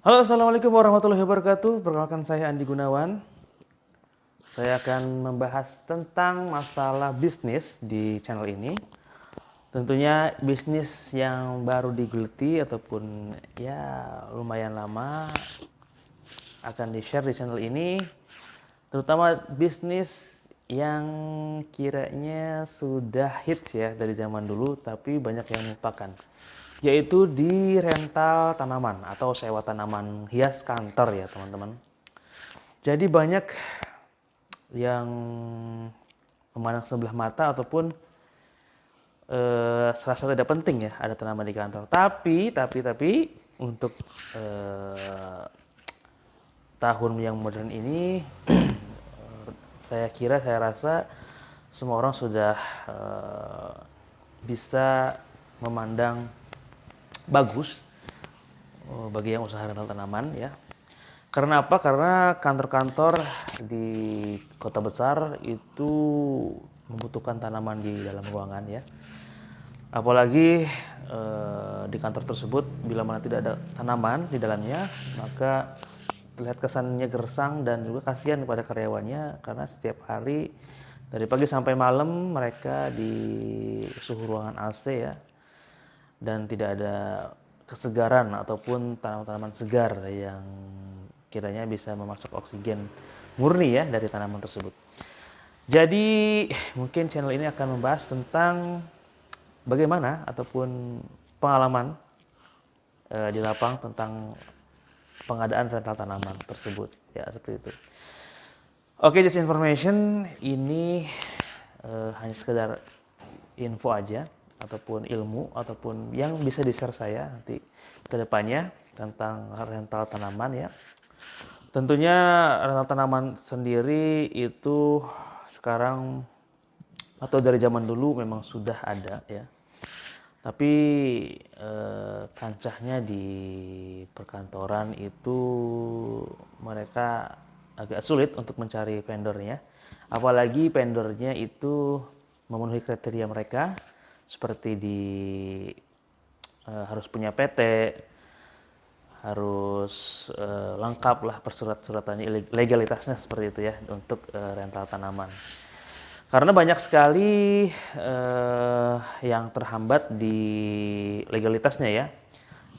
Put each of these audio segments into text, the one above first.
Halo, assalamualaikum warahmatullahi wabarakatuh. Perkenalkan saya Andi Gunawan. Saya akan membahas tentang masalah bisnis di channel ini. Tentunya bisnis yang baru digeluti ataupun ya lumayan lama akan di-share di channel ini. Terutama bisnis yang kiranya sudah hits ya dari zaman dulu tapi banyak yang melupakan. Yaitu di rental tanaman atau sewa tanaman hias kantor ya teman-teman. Jadi banyak yang memandang sebelah mata ataupun serasa tidak penting ya ada tanaman di kantor. Tapi untuk tahun yang modern ini, saya rasa semua orang sudah bisa memandang bagus bagi yang usaha rental tanaman ya. Karena apa? Karena kantor-kantor di kota besar itu membutuhkan tanaman di dalam ruangan ya. Apalagi di kantor tersebut bila mana tidak ada tanaman di dalamnya, maka terlihat kesannya gersang dan juga kasihan kepada karyawannya karena setiap hari dari pagi sampai malam mereka di suhu ruangan AC ya dan tidak ada kesegaran ataupun tanaman-tanaman segar yang kiranya bisa memasok oksigen murni ya dari tanaman tersebut. Jadi mungkin channel ini akan membahas tentang bagaimana ataupun pengalaman di lapang tentang pengadaan rental tanaman tersebut ya seperti itu. Oke, just information ini hanya sekedar info aja ataupun ilmu ataupun yang bisa di-share saya nanti ke depannya tentang rental tanaman ya. Tentunya rental tanaman sendiri itu sekarang atau dari zaman dulu memang sudah ada ya. Tapi kancahnya di perkantoran itu mereka agak sulit untuk mencari vendornya. Apalagi vendornya itu memenuhi kriteria mereka seperti harus punya PT, harus lengkap lah persurat-suratannya, legalitasnya seperti itu ya untuk rental tanaman. Karena banyak sekali yang terhambat di legalitasnya ya.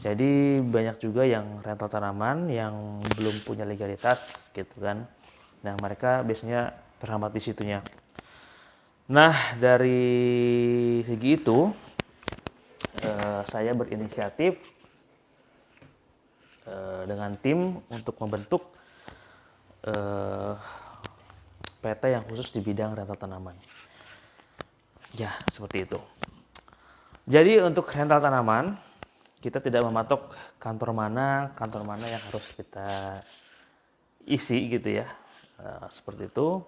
Jadi banyak juga yang rental tanaman yang belum punya legalitas gitu kan. Nah mereka biasanya terhambat di situnya. Nah dari segi itu saya berinisiatif dengan tim untuk membentuk PT yang khusus di bidang rental tanaman. Ya, seperti itu. Jadi untuk rental tanaman, kita tidak mematok kantor mana yang harus kita isi gitu ya. Seperti itu.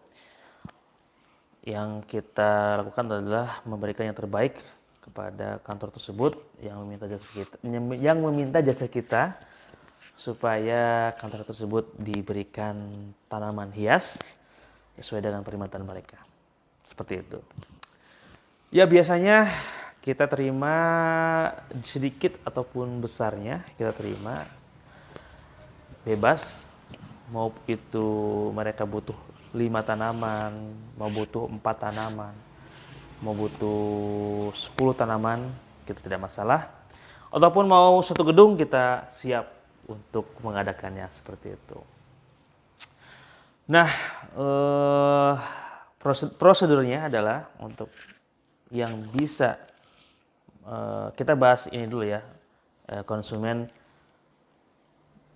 Yang kita lakukan adalah memberikan yang terbaik kepada kantor tersebut yang meminta jasa kita supaya kantor tersebut diberikan tanaman hias sesuai dengan permintaan mereka. Seperti itu. Ya biasanya kita terima sedikit ataupun besarnya kita terima bebas. Mau itu mereka butuh 5 tanaman, mau butuh 4 tanaman, mau butuh 10 tanaman, kita tidak masalah. Ataupun mau satu gedung kita siap untuk mengadakannya seperti itu. Nah, prosedurnya adalah untuk yang bisa kita bahas ini dulu ya. Konsumen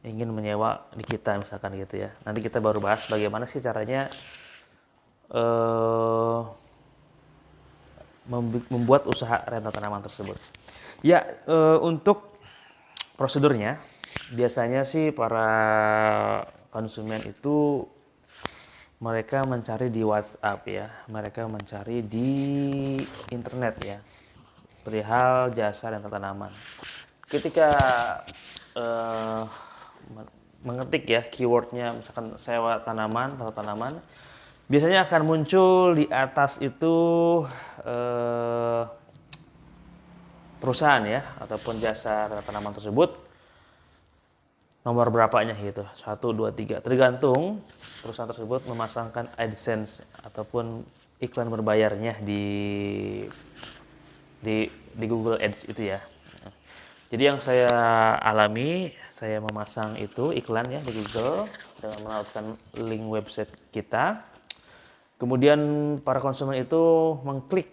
ingin menyewa di kita misalkan gitu ya. Nanti kita baru bahas bagaimana sih caranya membuat usaha rental tanaman tersebut. Ya, untuk prosedurnya biasanya sih para konsumen itu mereka mencari di WhatsApp ya, mereka mencari di internet ya, perihal jasa rental tanaman. Ketika mengetik ya keywordnya, misalkan sewa tanaman, rental tanaman, biasanya akan muncul di atas itu perusahaan ya, ataupun jasa rental tanaman tersebut nomor berapanya gitu, 1, 2, 3, tergantung perusahaan tersebut memasangkan AdSense ataupun iklan berbayarnya di Google Ads itu ya. Jadi yang saya alami, saya memasang itu iklan ya di Google dengan menautkan link website kita. Kemudian para konsumen itu mengklik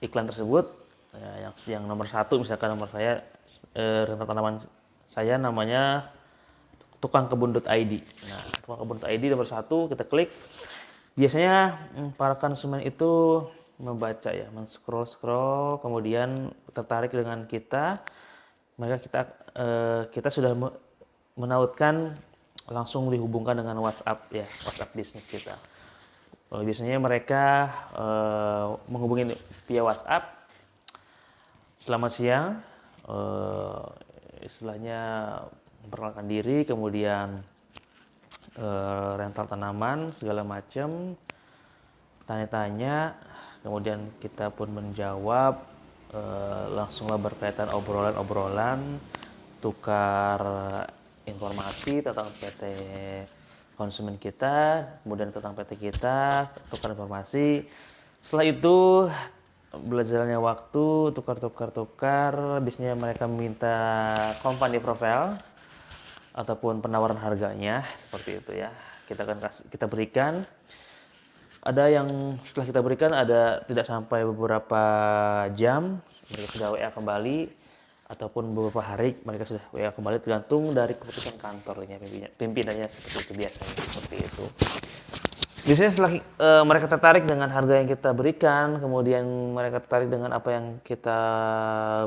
iklan tersebut. Ya, yang nomor 1 misalkan nomor saya rental tanaman saya namanya tukangkebun.id. Nah, tukangkebun.id nomor 1 kita klik. Biasanya para konsumen itu membaca ya, men-scroll, kemudian tertarik dengan kita. Maka kita sudah menautkan langsung dihubungkan dengan WhatsApp ya, WhatsApp bisnis kita. Biasanya mereka menghubungi via WhatsApp. Selamat siang, istilahnya memperkenalkan diri, kemudian rental tanaman segala macam, tanya-tanya, kemudian kita pun menjawab, langsunglah berkaitan obrolan, tukar informasi tentang PT konsumen kita, kemudian tentang PT kita, tukar informasi. Setelah itu belajarnya waktu, tukar, biasanya mereka meminta company profile ataupun penawaran harganya seperti itu ya. Kita berikan. Ada yang setelah kita berikan ada tidak sampai beberapa jam mereka sudah WA kembali ataupun beberapa hari mereka sudah WA kembali, tergantung dari keputusan kantornya pimpinannya seperti itu biasanya seperti itu. Biasanya setelah mereka tertarik dengan harga yang kita berikan, kemudian mereka tertarik dengan apa yang kita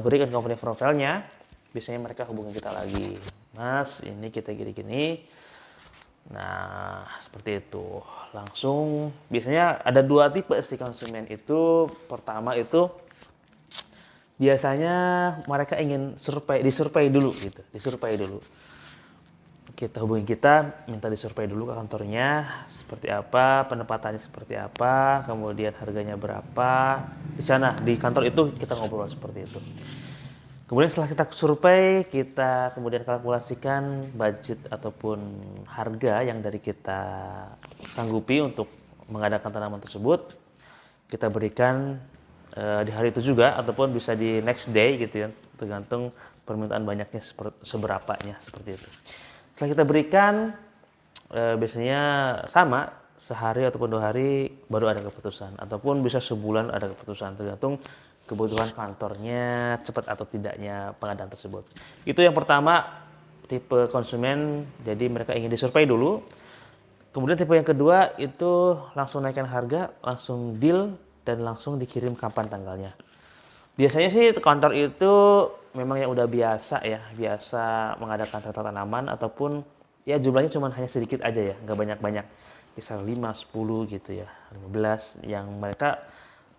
berikan company profile-nya, biasanya mereka hubungi kita lagi. Mas, ini kita gini-gini. Nah, seperti itu. Langsung biasanya ada 2 tipe sih konsumen itu. Pertama itu biasanya mereka ingin disurvei dulu gitu, disurvei dulu. Kita hubungi kita, minta disurvei dulu ke kantornya, seperti apa, penempatannya seperti apa, kemudian harganya berapa. Di sana, di kantor itu kita ngobrol seperti itu. Kemudian setelah kita survei, kita kemudian kalkulasikan budget ataupun harga yang dari kita sanggupi untuk mengadakan tanaman tersebut. Kita berikan di hari itu juga ataupun bisa di next day gitu ya, tergantung permintaan banyaknya seberapanya seperti itu. Setelah kita berikan, biasanya sama sehari ataupun 2 hari baru ada keputusan, ataupun bisa sebulan ada keputusan, tergantung kebutuhan kantornya cepat atau tidaknya pengadaan tersebut. Itu yang pertama, tipe konsumen, jadi mereka ingin disurvei dulu. Kemudian tipe yang kedua itu langsung naikkan harga, langsung deal, dan langsung dikirim kapan tanggalnya. Biasanya sih kantor itu memang yang udah biasa mengadakan rental tanaman, ataupun ya jumlahnya cuma hanya sedikit aja ya, nggak banyak-banyak, kisar 5, 10 gitu ya, 15, yang mereka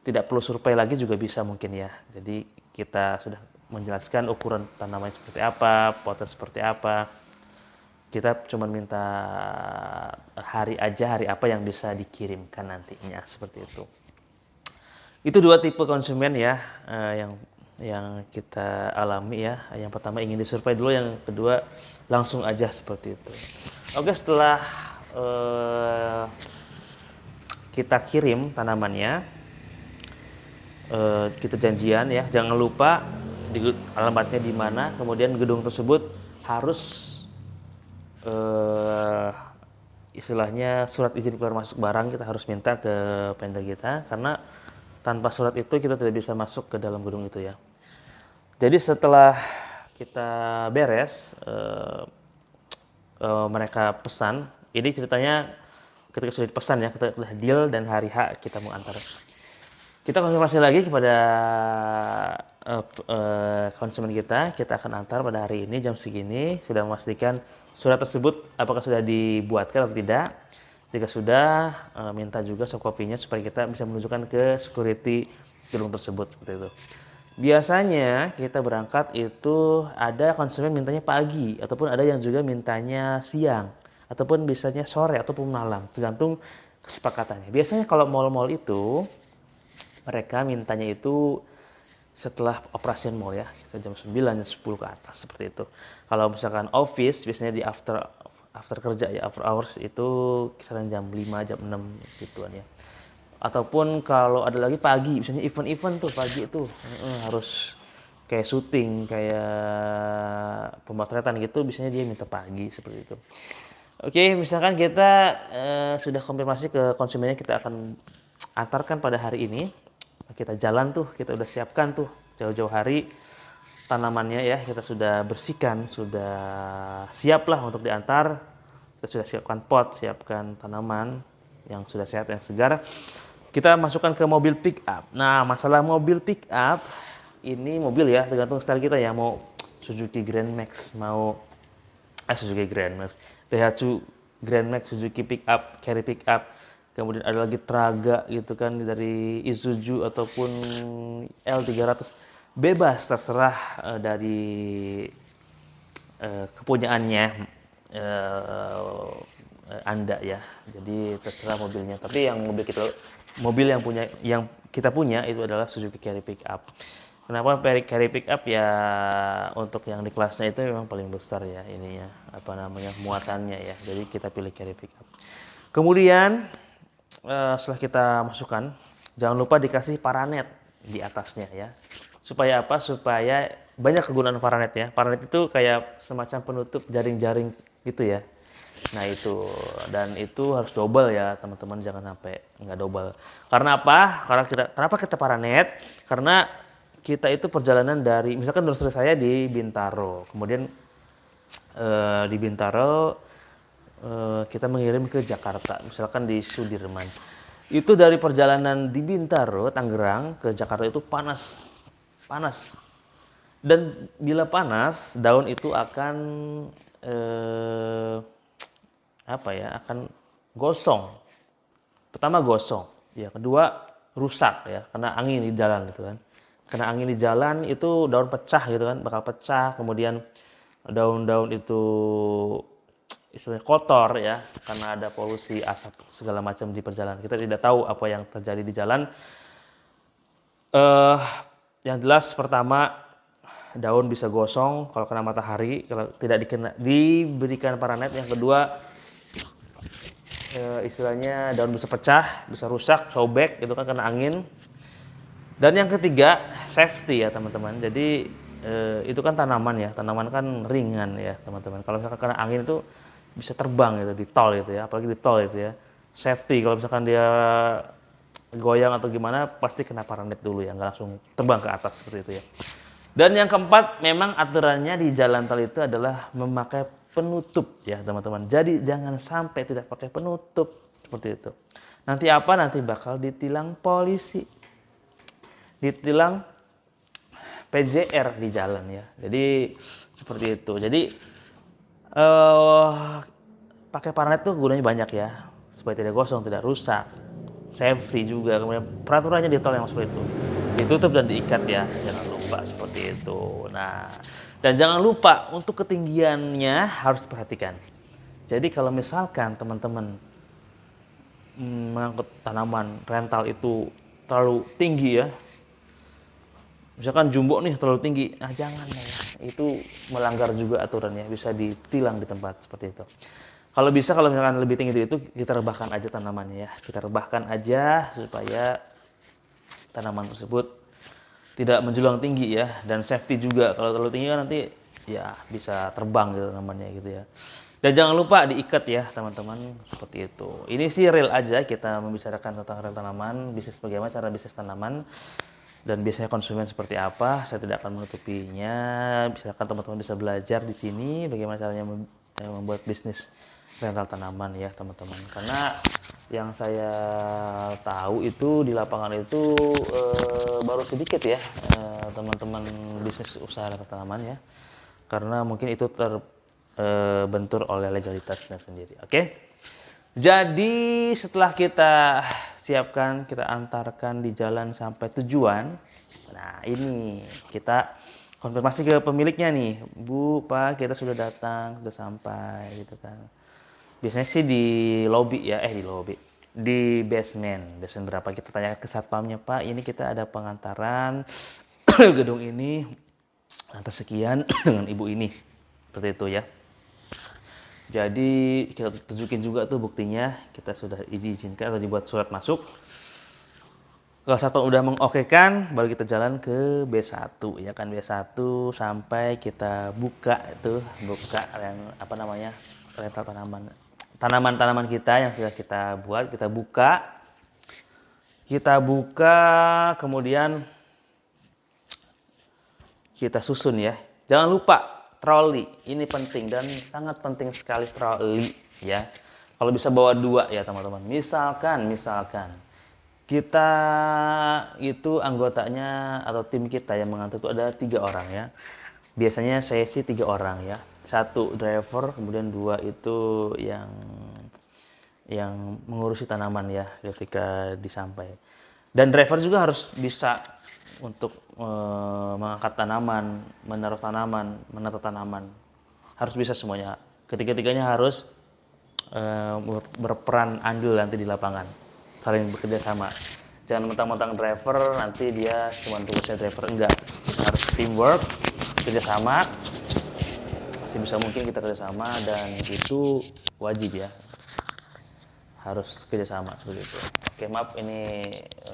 tidak perlu survei lagi juga bisa mungkin ya. Jadi kita sudah menjelaskan ukuran tanaman seperti apa, potnya seperti apa. Kita cuma minta hari apa yang bisa dikirimkan nantinya seperti itu. Itu 2 tipe konsumen ya yang kita alami ya. Yang pertama ingin disurvei dulu, yang kedua langsung aja seperti itu. Oke, setelah kita kirim tanamannya, kita janjian ya, jangan lupa alamatnya di mana, kemudian gedung tersebut harus istilahnya surat izin keluar masuk barang kita harus minta ke vendor kita, karena tanpa surat itu kita tidak bisa masuk ke dalam gedung itu ya. Jadi setelah kita beres, mereka pesan, ini ceritanya ketika sudah dipesan ya, kita sudah deal dan hari H kita mau antar. Kita konfirmasi lagi kepada konsumen kita akan antar pada hari ini jam segini, sudah memastikan surat tersebut apakah sudah dibuatkan atau tidak. Jika sudah, minta juga soft copy-nya supaya kita bisa menunjukkan ke security gedung tersebut seperti itu. Biasanya kita berangkat itu ada konsumen mintanya pagi, ataupun ada yang juga mintanya siang, ataupun biasanya sore ataupun malam, tergantung kesepakatannya. Biasanya kalau mal-mal itu mereka mintanya itu setelah operasian mall ya, kita jam 9, jam 10 ke atas seperti itu. Kalau misalkan office biasanya di after kerja ya, after hours itu kisaran jam 5, jam 6 gituan ya. Ataupun kalau ada lagi pagi, misalnya event-event tuh pagi itu harus kayak syuting, kayak pemotretan gitu, biasanya dia minta pagi seperti itu. Oke, misalkan kita sudah konfirmasi ke konsumennya, kita akan antarkan pada hari ini. Kita jalan tuh, kita udah siapkan tuh jauh-jauh hari tanamannya ya, kita sudah bersihkan, sudah siap lah untuk diantar. Kita sudah siapkan pot, siapkan tanaman yang sudah sehat, yang segar. Kita masukkan ke mobil pick up. Nah, masalah mobil pick up, ini mobil ya, tergantung style kita ya, mau Suzuki Grand Max, mau Suzuki Grand Max, Daihatsu Grand Max, Suzuki pick up, carry pick up, kemudian ada lagi Traga gitu kan dari Isuzu ataupun L300, bebas terserah dari kepunyaannya Anda ya. Jadi terserah mobilnya. Tapi yang mobil yang kita punya itu adalah Suzuki Carry Pickup. Kenapa Carry Pickup ya, untuk yang di kelasnya itu memang paling besar ya ininya, apa namanya, muatannya ya. Jadi kita pilih Carry Pickup. Kemudian setelah kita masukkan, jangan lupa dikasih paranet di atasnya ya. Supaya apa? Supaya banyak kegunaan paranet ya. Paranet itu kayak semacam penutup jaring-jaring gitu ya. Nah itu, dan itu harus double ya teman-teman, jangan sampai nggak double. Karena apa? Kenapa kita paranet? Karena kita itu perjalanan dari, misalkan dosen saya di Bintaro, kemudian di Bintaro kita mengirim ke Jakarta, misalkan di Sudirman. Itu dari perjalanan di Bintaro, Tangerang ke Jakarta itu panas. Dan bila panas, daun itu akan akan gosong. Pertama gosong, ya kedua rusak ya, kena angin di jalan gitu kan. Kena angin di jalan itu daun pecah gitu kan, bakal pecah. Kemudian daun-daun itu istilahnya kotor ya, karena ada polusi asap segala macam di perjalanan. Kita tidak tahu apa yang terjadi di jalan. Yang jelas pertama, daun bisa gosong kalau kena matahari, kalau tidak diberikan paranet. Yang kedua, istilahnya daun bisa pecah, bisa rusak, sobek gitu kan, kena angin. Dan yang ketiga, safety ya teman-teman. Jadi itu kan tanaman ya, tanaman kan ringan ya teman-teman. Kalau misalkan kena angin itu bisa terbang gitu di tol gitu ya, apalagi di tol itu ya. Safety, kalau misalkan dia goyang atau gimana, pasti kena paranet dulu ya, nggak langsung terbang ke atas seperti itu ya. Dan yang keempat, memang aturannya di jalan tol itu adalah memakai penutup ya teman-teman. Jadi jangan sampai tidak pakai penutup seperti itu. Nanti apa? Nanti bakal ditilang polisi, ditilang PJR di jalan ya. Jadi seperti itu. Jadi pakai paranet tuh gunanya banyak ya, supaya tidak gosong, tidak rusak, safety juga. Kemudian peraturannya di tol yang seperti itu, ditutup dan diikat ya, jangan lupa seperti itu. Nah, dan jangan lupa untuk ketinggiannya harus diperhatikan. Jadi kalau misalkan teman-teman mengangkut tanaman rental itu terlalu tinggi ya, misalkan jumbo nih terlalu tinggi, nah jangan ya, itu melanggar juga aturannya, bisa ditilang di tempat seperti itu. Kalau bisa, kalau misalkan lebih tinggi dari itu, kita rebahkan aja tanamannya ya, kita rebahkan aja supaya tanaman tersebut tidak menjulang tinggi ya, dan safety juga. Kalau terlalu tinggi kan nanti ya bisa terbang gitu namanya gitu ya. Dan jangan lupa diikat ya teman-teman, seperti itu. Ini sih real aja, kita membicarakan tentang real tanaman, bisnis, bagaimana cara bisnis tanaman, dan biasanya konsumen seperti apa. Saya tidak akan menutupinya. Misalkan teman-teman bisa belajar di sini bagaimana caranya membuat bisnis rental tanaman ya teman-teman. Karena yang saya tahu itu di lapangan itu baru sedikit ya teman-teman bisnis usaha rental tanaman ya. Karena mungkin itu terbentur oleh legalitasnya sendiri. Oke. Jadi setelah kita siapkan, kita antarkan di jalan sampai tujuan. Nah ini kita konfirmasi ke pemiliknya nih, Bu, Pak, kita sudah datang, sudah sampai gitu kan. Biasanya sih di lobby ya, di basement berapa, kita tanya ke satpamnya, Pak, ini kita ada pengantaran gedung ini lantai sekian dengan ibu ini. Seperti itu ya. Jadi kita tunjukin juga tuh buktinya, kita sudah diizinkan atau dibuat surat masuk. Kalau satpam udah mengokekan, baru kita jalan ke B1 ya kan, B1 sampai kita buka yang apa namanya, rental tanaman kita yang sudah kita buat, kita buka, kemudian kita susun ya. Jangan lupa troli, ini penting dan sangat penting sekali troli ya. Kalau bisa bawa 2 ya teman-teman. Misalkan kita itu anggotanya atau tim kita yang mengantar itu ada 3 orang ya. Biasanya saya sih 3 orang ya. 1 driver, kemudian 2 itu yang mengurusi tanaman ya ketika disampai. Dan driver juga harus bisa untuk mengangkat tanaman, menaruh tanaman, menata tanaman. Harus bisa semuanya. Ketiga-tiganya harus berperan andil nanti di lapangan. Saling bekerja sama. Jangan mentang-mentang driver nanti dia cuma tugasnya driver, enggak. Kita harus teamwork, kerjasama. Sebisa mungkin kita kerjasama dan itu wajib ya. Harus kerjasama seperti itu. Oke, maaf ini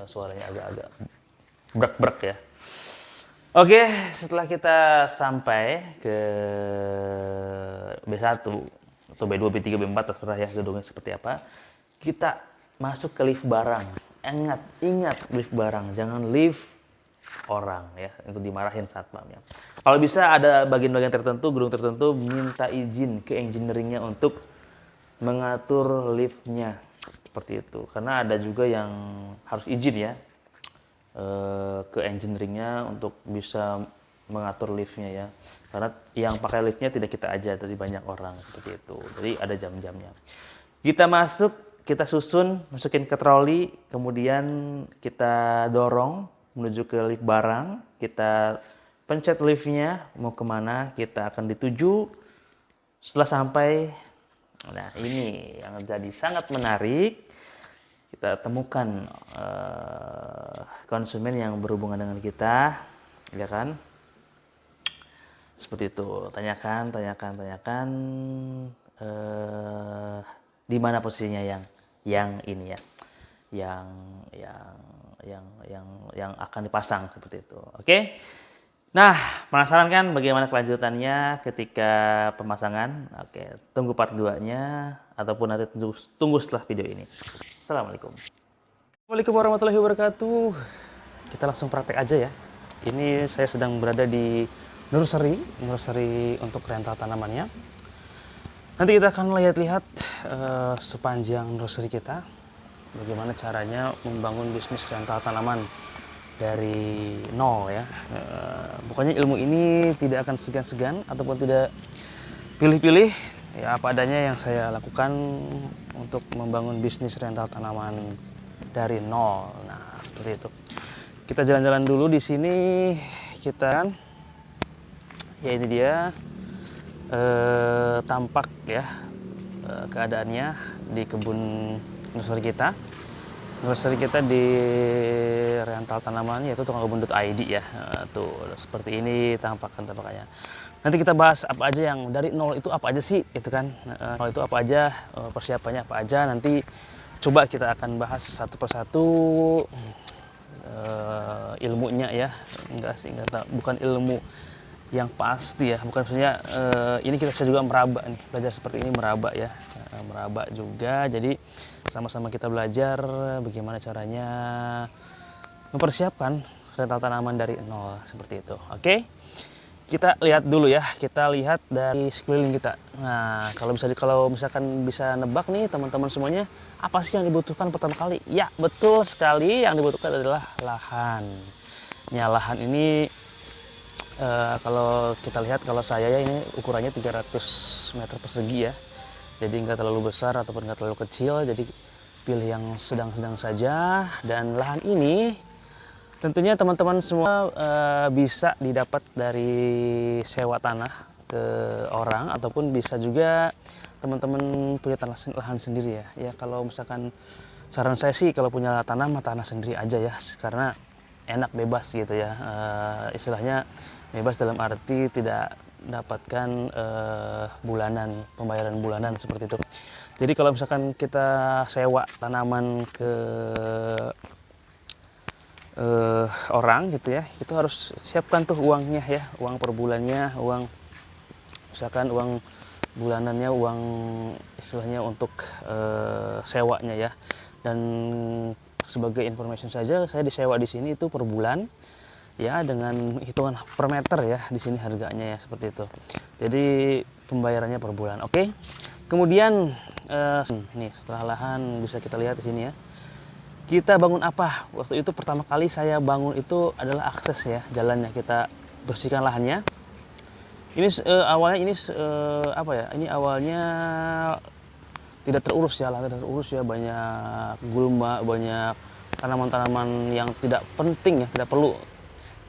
suaranya agak-agak brek-brek ya. Oke, setelah kita sampai ke B1 atau B2, B3, B4 terserah ya gedungnya seperti apa. Kita masuk ke lift barang. Ingat lift barang, jangan lift orang ya, itu dimarahin satpam ya. Kalau bisa ada bagian-bagian tertentu, gedung tertentu minta izin ke engineeringnya untuk mengatur liftnya seperti itu. Karena ada juga yang harus izin ya ke engineeringnya untuk bisa mengatur liftnya ya. Karena yang pakai liftnya tidak kita aja, dari banyak orang seperti itu. Jadi ada jam-jamnya. Kita masuk, kita susun, masukin ke troli, kemudian kita dorong menuju ke lift barang. Kita pencet liftnya, mau kemana kita akan dituju. Setelah sampai, nah ini yang jadi sangat menarik. Kita temukan konsumen yang berhubungan dengan kita, ya kan? Seperti itu. Tanyakan, di mana posisinya yang ini ya, yang akan dipasang seperti itu. Oke? Nah, penasaran kan bagaimana kelanjutannya ketika pemasangan? Oke, tunggu part 2-nya ataupun nanti tunggu setelah video ini. Assalamualaikum. Assalamualaikum warahmatullahi wabarakatuh. Kita langsung praktek aja ya. Ini saya sedang berada di nursery untuk rental tanamannya. Nanti kita akan lihat-lihat sepanjang nursery kita bagaimana caranya membangun bisnis rental tanaman dari nol ya. Pokoknya ilmu ini tidak akan segan-segan ataupun tidak pilih-pilih ya, apa adanya yang saya lakukan untuk membangun bisnis rental tanaman dari nol. Nah, seperti itu. Kita jalan-jalan dulu di sini kita, ya ini dia tampak ya keadaannya di kebun nursery kita. Nursery kita di rental tanaman yaitu tukangkebun.id ya. Tuh seperti ini tampakannya. Nanti kita bahas apa aja yang dari nol itu apa aja sih, itu kan. Nol itu apa aja, persiapannya apa aja. Nanti coba kita akan bahas satu persatu ilmunya ya. Enggak tahu, bukan ilmu yang pasti ya, bukan maksudnya ini saya juga meraba nih, belajar seperti ini meraba ya, meraba juga. Jadi sama-sama kita belajar bagaimana caranya mempersiapkan rental tanaman dari nol seperti itu. Oke, kita lihat dulu ya, kita lihat dari sekeliling kita. Nah, kalau misalkan bisa nebak nih teman-teman semuanya, apa sih yang dibutuhkan pertama kali? Ya, betul sekali, yang dibutuhkan adalah lahan. Ya, lahan ini kalau kita lihat, kalau saya ya ini ukurannya 300 meter persegi ya. Jadi nggak terlalu besar ataupun nggak terlalu kecil, jadi pilih yang sedang-sedang saja. Dan lahan ini tentunya teman-teman semua bisa didapat dari sewa tanah ke orang, ataupun bisa juga teman-teman punya lahan sendiri ya. Ya kalau misalkan saran saya sih kalau punya tanah sendiri aja ya, karena enak, bebas gitu ya. Istilahnya bebas dalam arti tidak dapatkan bulanan, pembayaran bulanan seperti itu. Jadi kalau misalkan kita sewa tanaman ke orang gitu ya, itu harus siapkan tuh uangnya ya, uang per bulannya, uang misalkan uang bulanannya, uang istilahnya untuk sewanya ya. Dan sebagai information saja, saya disewa di sini itu per bulan ya, dengan hitungan per meter ya di sini harganya ya, seperti itu. Jadi pembayarannya per bulan. Oke. Kemudian nih setelah lahan bisa kita lihat di sini ya. Kita bangun apa? Waktu itu pertama kali saya bangun itu adalah akses ya, jalannya. Kita bersihkan lahannya. Ini awalnya ini apa ya? Ini awalnya tidak terurus ya, lahan tidak terurus ya, banyak gulma, banyak tanaman-tanaman yang tidak penting ya, tidak perlu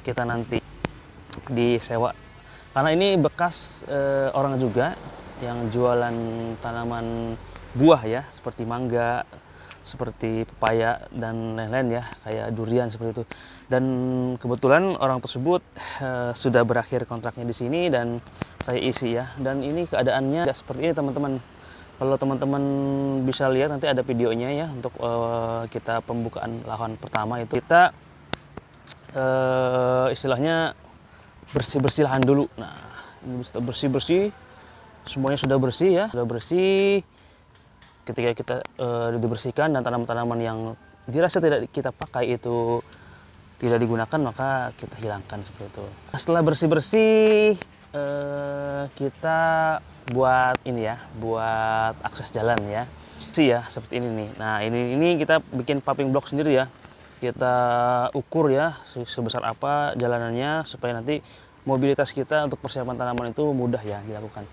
kita nanti disewa. Karena ini bekas orang juga yang jualan tanaman buah ya, seperti mangga, seperti pepaya dan lain-lain ya, kayak durian seperti itu. Dan kebetulan orang tersebut sudah berakhir kontraknya di sini dan saya isi ya. Dan ini keadaannya seperti ini teman-teman. Kalau teman-teman bisa lihat nanti ada videonya ya, untuk kita pembukaan lahan pertama itu kita istilahnya bersih-bersih lahan dulu. Nah, ini bersih-bersih, semuanya sudah bersih ya, sudah bersih. Ketika kita dibersihkan dan tanaman-tanaman yang dirasa tidak kita pakai itu tidak digunakan, maka kita hilangkan seperti itu. Setelah bersih-bersih, kita buat ini ya, buat akses jalan ya. Sih ya, seperti ini nih. Nah, ini kita bikin paving block sendiri ya. Kita ukur ya sebesar apa jalanannya supaya nanti mobilitas kita untuk persiapan tanaman itu mudah ya dilakukan.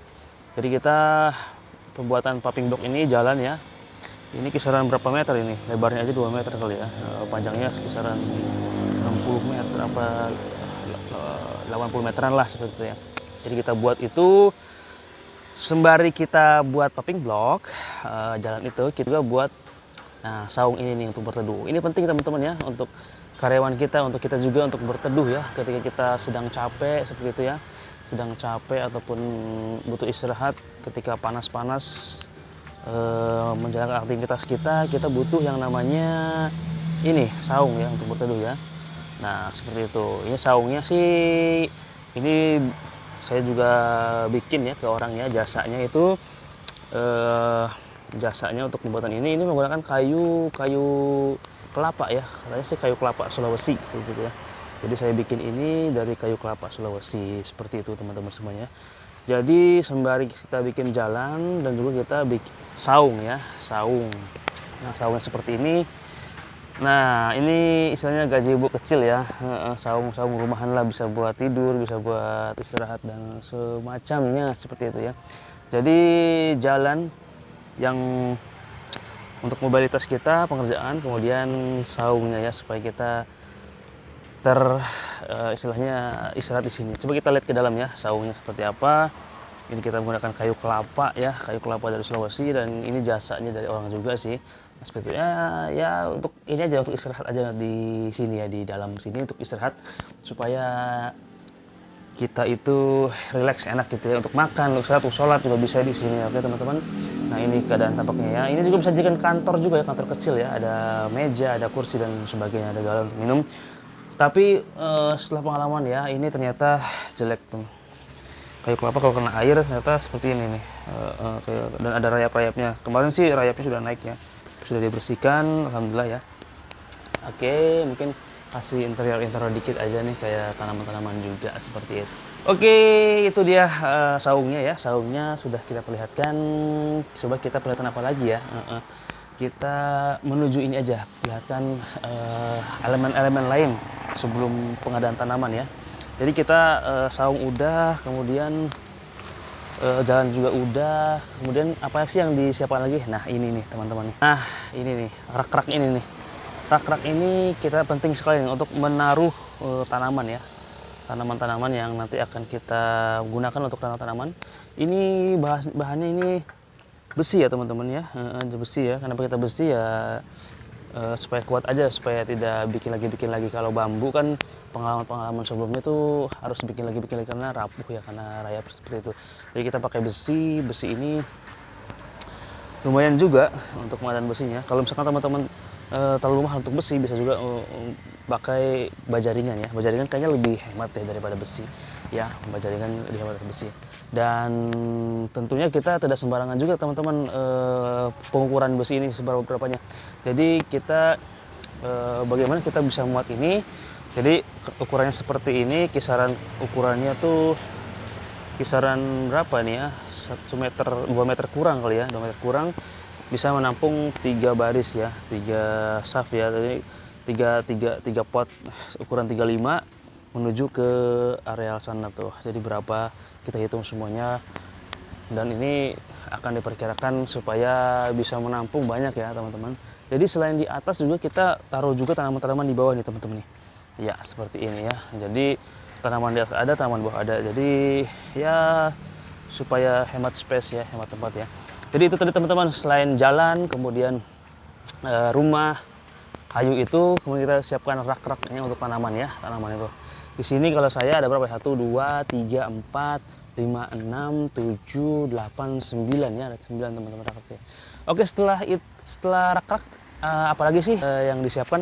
Jadi kita pembuatan paving block ini jalan ya. Ini kisaran berapa meter ini? Lebarnya aja 2 meter kali ya. Panjangnya kisaran 60 meter apa 80 meteran lah seperti itu ya. Jadi kita buat itu sembari kita buat paving block jalan itu, kita juga buat saung ini nih untuk berteduh. Ini penting teman-teman ya, untuk karyawan kita, untuk kita juga untuk berteduh ya ketika kita sedang capek seperti itu ya. Sedang capek ataupun butuh istirahat ketika panas-panas menjalankan aktivitas kita butuh yang namanya ini saung ya untuk berteduh ya. Nah, seperti itu. Ini saungnya sih ini saya juga bikin ya ke orangnya, jasanya itu jasanya untuk pembuatan ini menggunakan kayu kelapa ya. Katanya sih kayu kelapa Sulawesi gitu ya. Jadi saya bikin ini dari kayu kelapa Sulawesi seperti itu teman-teman semuanya. Jadi sembari kita bikin jalan dan juga kita bikin saung ya, saung. Nah, saungnya seperti ini. Nah, ini istilahnya gazebo kecil ya, saung rumahan lah, bisa buat tidur, bisa buat istirahat dan semacamnya seperti itu ya. Jadi jalan yang untuk mobilitas kita, pengerjaan, kemudian saungnya ya, supaya kita istilahnya istirahat di sini. Coba kita lihat ke dalam ya, saungnya seperti apa. Ini kita menggunakan kayu kelapa ya, kayu kelapa dari Sulawesi, dan ini jasanya dari orang juga sih. Seperti itu ya, untuk ini aja, untuk istirahat aja di sini ya, di dalam sini untuk istirahat supaya kita itu rileks, enak gitu ya, untuk makan, untuk istirahat, untuk sholat juga bisa di sini. Oke teman-teman. Nah, ini keadaan tampaknya ya. Ini juga bisa dijadikan kantor juga ya, kantor kecil ya. Ada meja, ada kursi dan sebagainya, ada galon untuk minum. Tapi setelah pengalaman ya, ini ternyata jelek tuh. Kayu kelapa kalau kena air ternyata seperti ini nih. Dan ada rayap-rayapnya. Kemarin sih rayapnya sudah naik ya. Sudah dibersihkan, alhamdulillah ya. Oke, mungkin kasih interior dikit aja nih, kayak tanaman-tanaman juga seperti itu. Oke, itu dia saungnya ya. Saungnya sudah kita perlihatkan. Coba kita perlihatkan apa lagi ya. Kita menuju ini aja, kelihatan elemen-elemen lain sebelum pengadaan tanaman ya. Jadi kita saung udah, kemudian jalan juga udah, kemudian apa sih yang disiapkan lagi? Nah, ini nih teman-teman. Nah, ini nih rak-rak ini nih. Rak-rak ini kita penting sekali nih, untuk menaruh tanaman ya. Tanaman-tanaman yang nanti akan kita gunakan untuk tanaman. Ini bahannya ini besi ya teman-teman ya, besi ya. Kenapa kita besi ya? supaya kuat aja, supaya tidak bikin lagi. Kalau bambu kan pengalaman sebelumnya tuh harus bikin lagi karena rapuh ya, karena rayap seperti itu. Jadi kita pakai besi ini lumayan juga untuk pengadaan besinya. Kalau misalkan teman-teman terlalu mahal untuk besi, bisa juga pakai baja ringan ya. Baja ringan kayaknya lebih hemat ya daripada besi ya. Baja ringan lebih hemat dari besi. Dan tentunya kita tidak sembarangan juga teman-teman pengukuran besi ini seberapa-berapanya. Jadi kita bagaimana kita bisa muat ini. Jadi ukurannya seperti ini, kisaran ukurannya tuh kisaran berapa nih ya, 1 meter 2 meter kurang kali ya, 2 meter kurang, bisa menampung 3 baris ya, 3 shaft ya. Jadi 3 pot ukuran 35 menuju ke areal sana tuh. Jadi berapa kita hitung semuanya, dan ini akan diperkirakan supaya bisa menampung banyak ya teman-teman. Jadi selain di atas juga kita taruh juga tanaman-tanaman di bawah nih teman-teman nih ya, seperti ini ya. Jadi tanaman di atas ada, tanaman bawah ada, jadi ya supaya hemat space ya, hemat tempat ya. Jadi itu tadi teman-teman, selain jalan, kemudian rumah kayu itu, kemudian kita siapkan rak-raknya untuk tanaman ya, tanaman itu. Di sini kalau saya ada berapa? 1, 2, 3, 4, 5, 6, 7, 8, 9 ya, ada 9 teman-teman rak-raknya. Oke, setelah rak-rak apalagi sih yang disiapkan?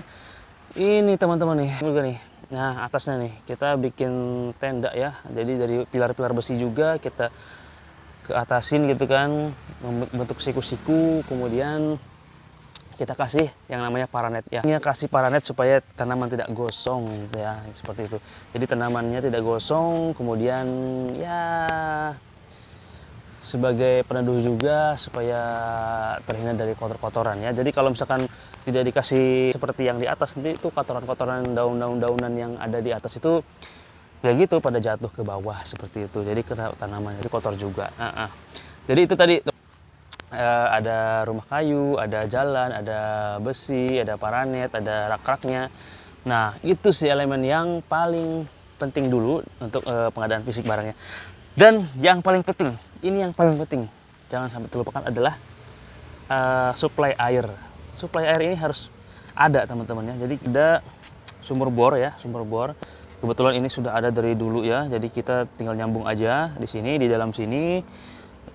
Ini teman-teman nih, juga nih. Nah, atasnya nih kita bikin tenda ya. Jadi dari pilar-pilar besi juga kita ke atasin gitu kan, membentuk siku-siku, kemudian kita kasih yang namanya paranet ya. Ini kasih paranet supaya tanaman tidak gosong ya, seperti itu. Jadi tanamannya tidak gosong, kemudian ya sebagai peneduh juga supaya terhindar dari kotor-kotoran ya. Jadi kalau misalkan tidak dikasih seperti yang di atas, nanti itu kotoran-kotoran daun-daunan yang ada di atas itu kayak gitu pada jatuh ke bawah seperti itu. Jadi kena tanaman, jadi kotor juga. Jadi itu tadi ada rumah kayu, ada jalan, ada besi, ada paranet, ada rak-raknya. Nah, itu sih elemen yang paling penting dulu untuk pengadaan fisik barangnya. Dan yang paling penting, ini yang paling penting, jangan sampai terlupakan adalah suplai air. Suplai air ini harus ada teman-teman ya. Jadi ada sumber bor ya, sumber bor. Kebetulan ini sudah ada dari dulu ya. Jadi kita tinggal nyambung aja di sini, di dalam sini.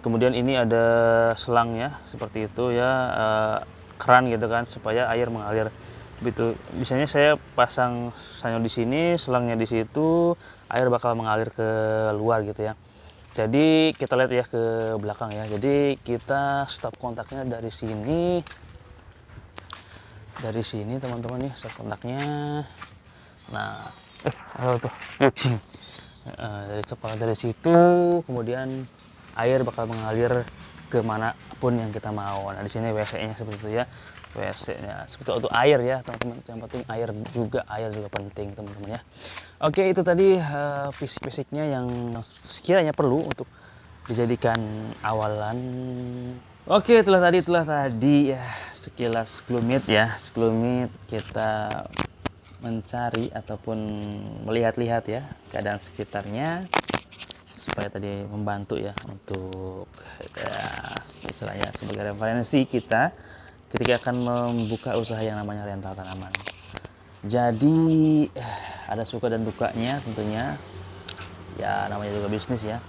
Kemudian ini ada selang ya, seperti itu ya, keran gitu kan, supaya air mengalir. Begitu. Biasanya saya pasang sanyo di sini, selangnya di situ, air bakal mengalir ke luar gitu ya. Jadi kita lihat ya ke belakang ya. Jadi kita stop kontaknya dari sini. Dari sini teman-teman nih, stop kontaknya. Nah, tuh. Dari situ kemudian air bakal mengalir ke manapun yang kita mau. Nah, di sini WC-nya seperti itu ya. WC-nya seperti itu, air ya teman-teman. Yang penting air juga penting teman-teman ya. Oke, itu tadi fisik-fisiknya yang sekiranya perlu untuk dijadikan awalan. Oke, itulah tadi ya sekilas sekelumit kita mencari ataupun melihat-lihat ya keadaan sekitarnya, supaya tadi membantu ya untuk ya, istilahnya sebagai referensi kita ketika akan membuka usaha yang namanya rental tanaman. Jadi ada suka dan dukanya tentunya ya, namanya juga bisnis ya,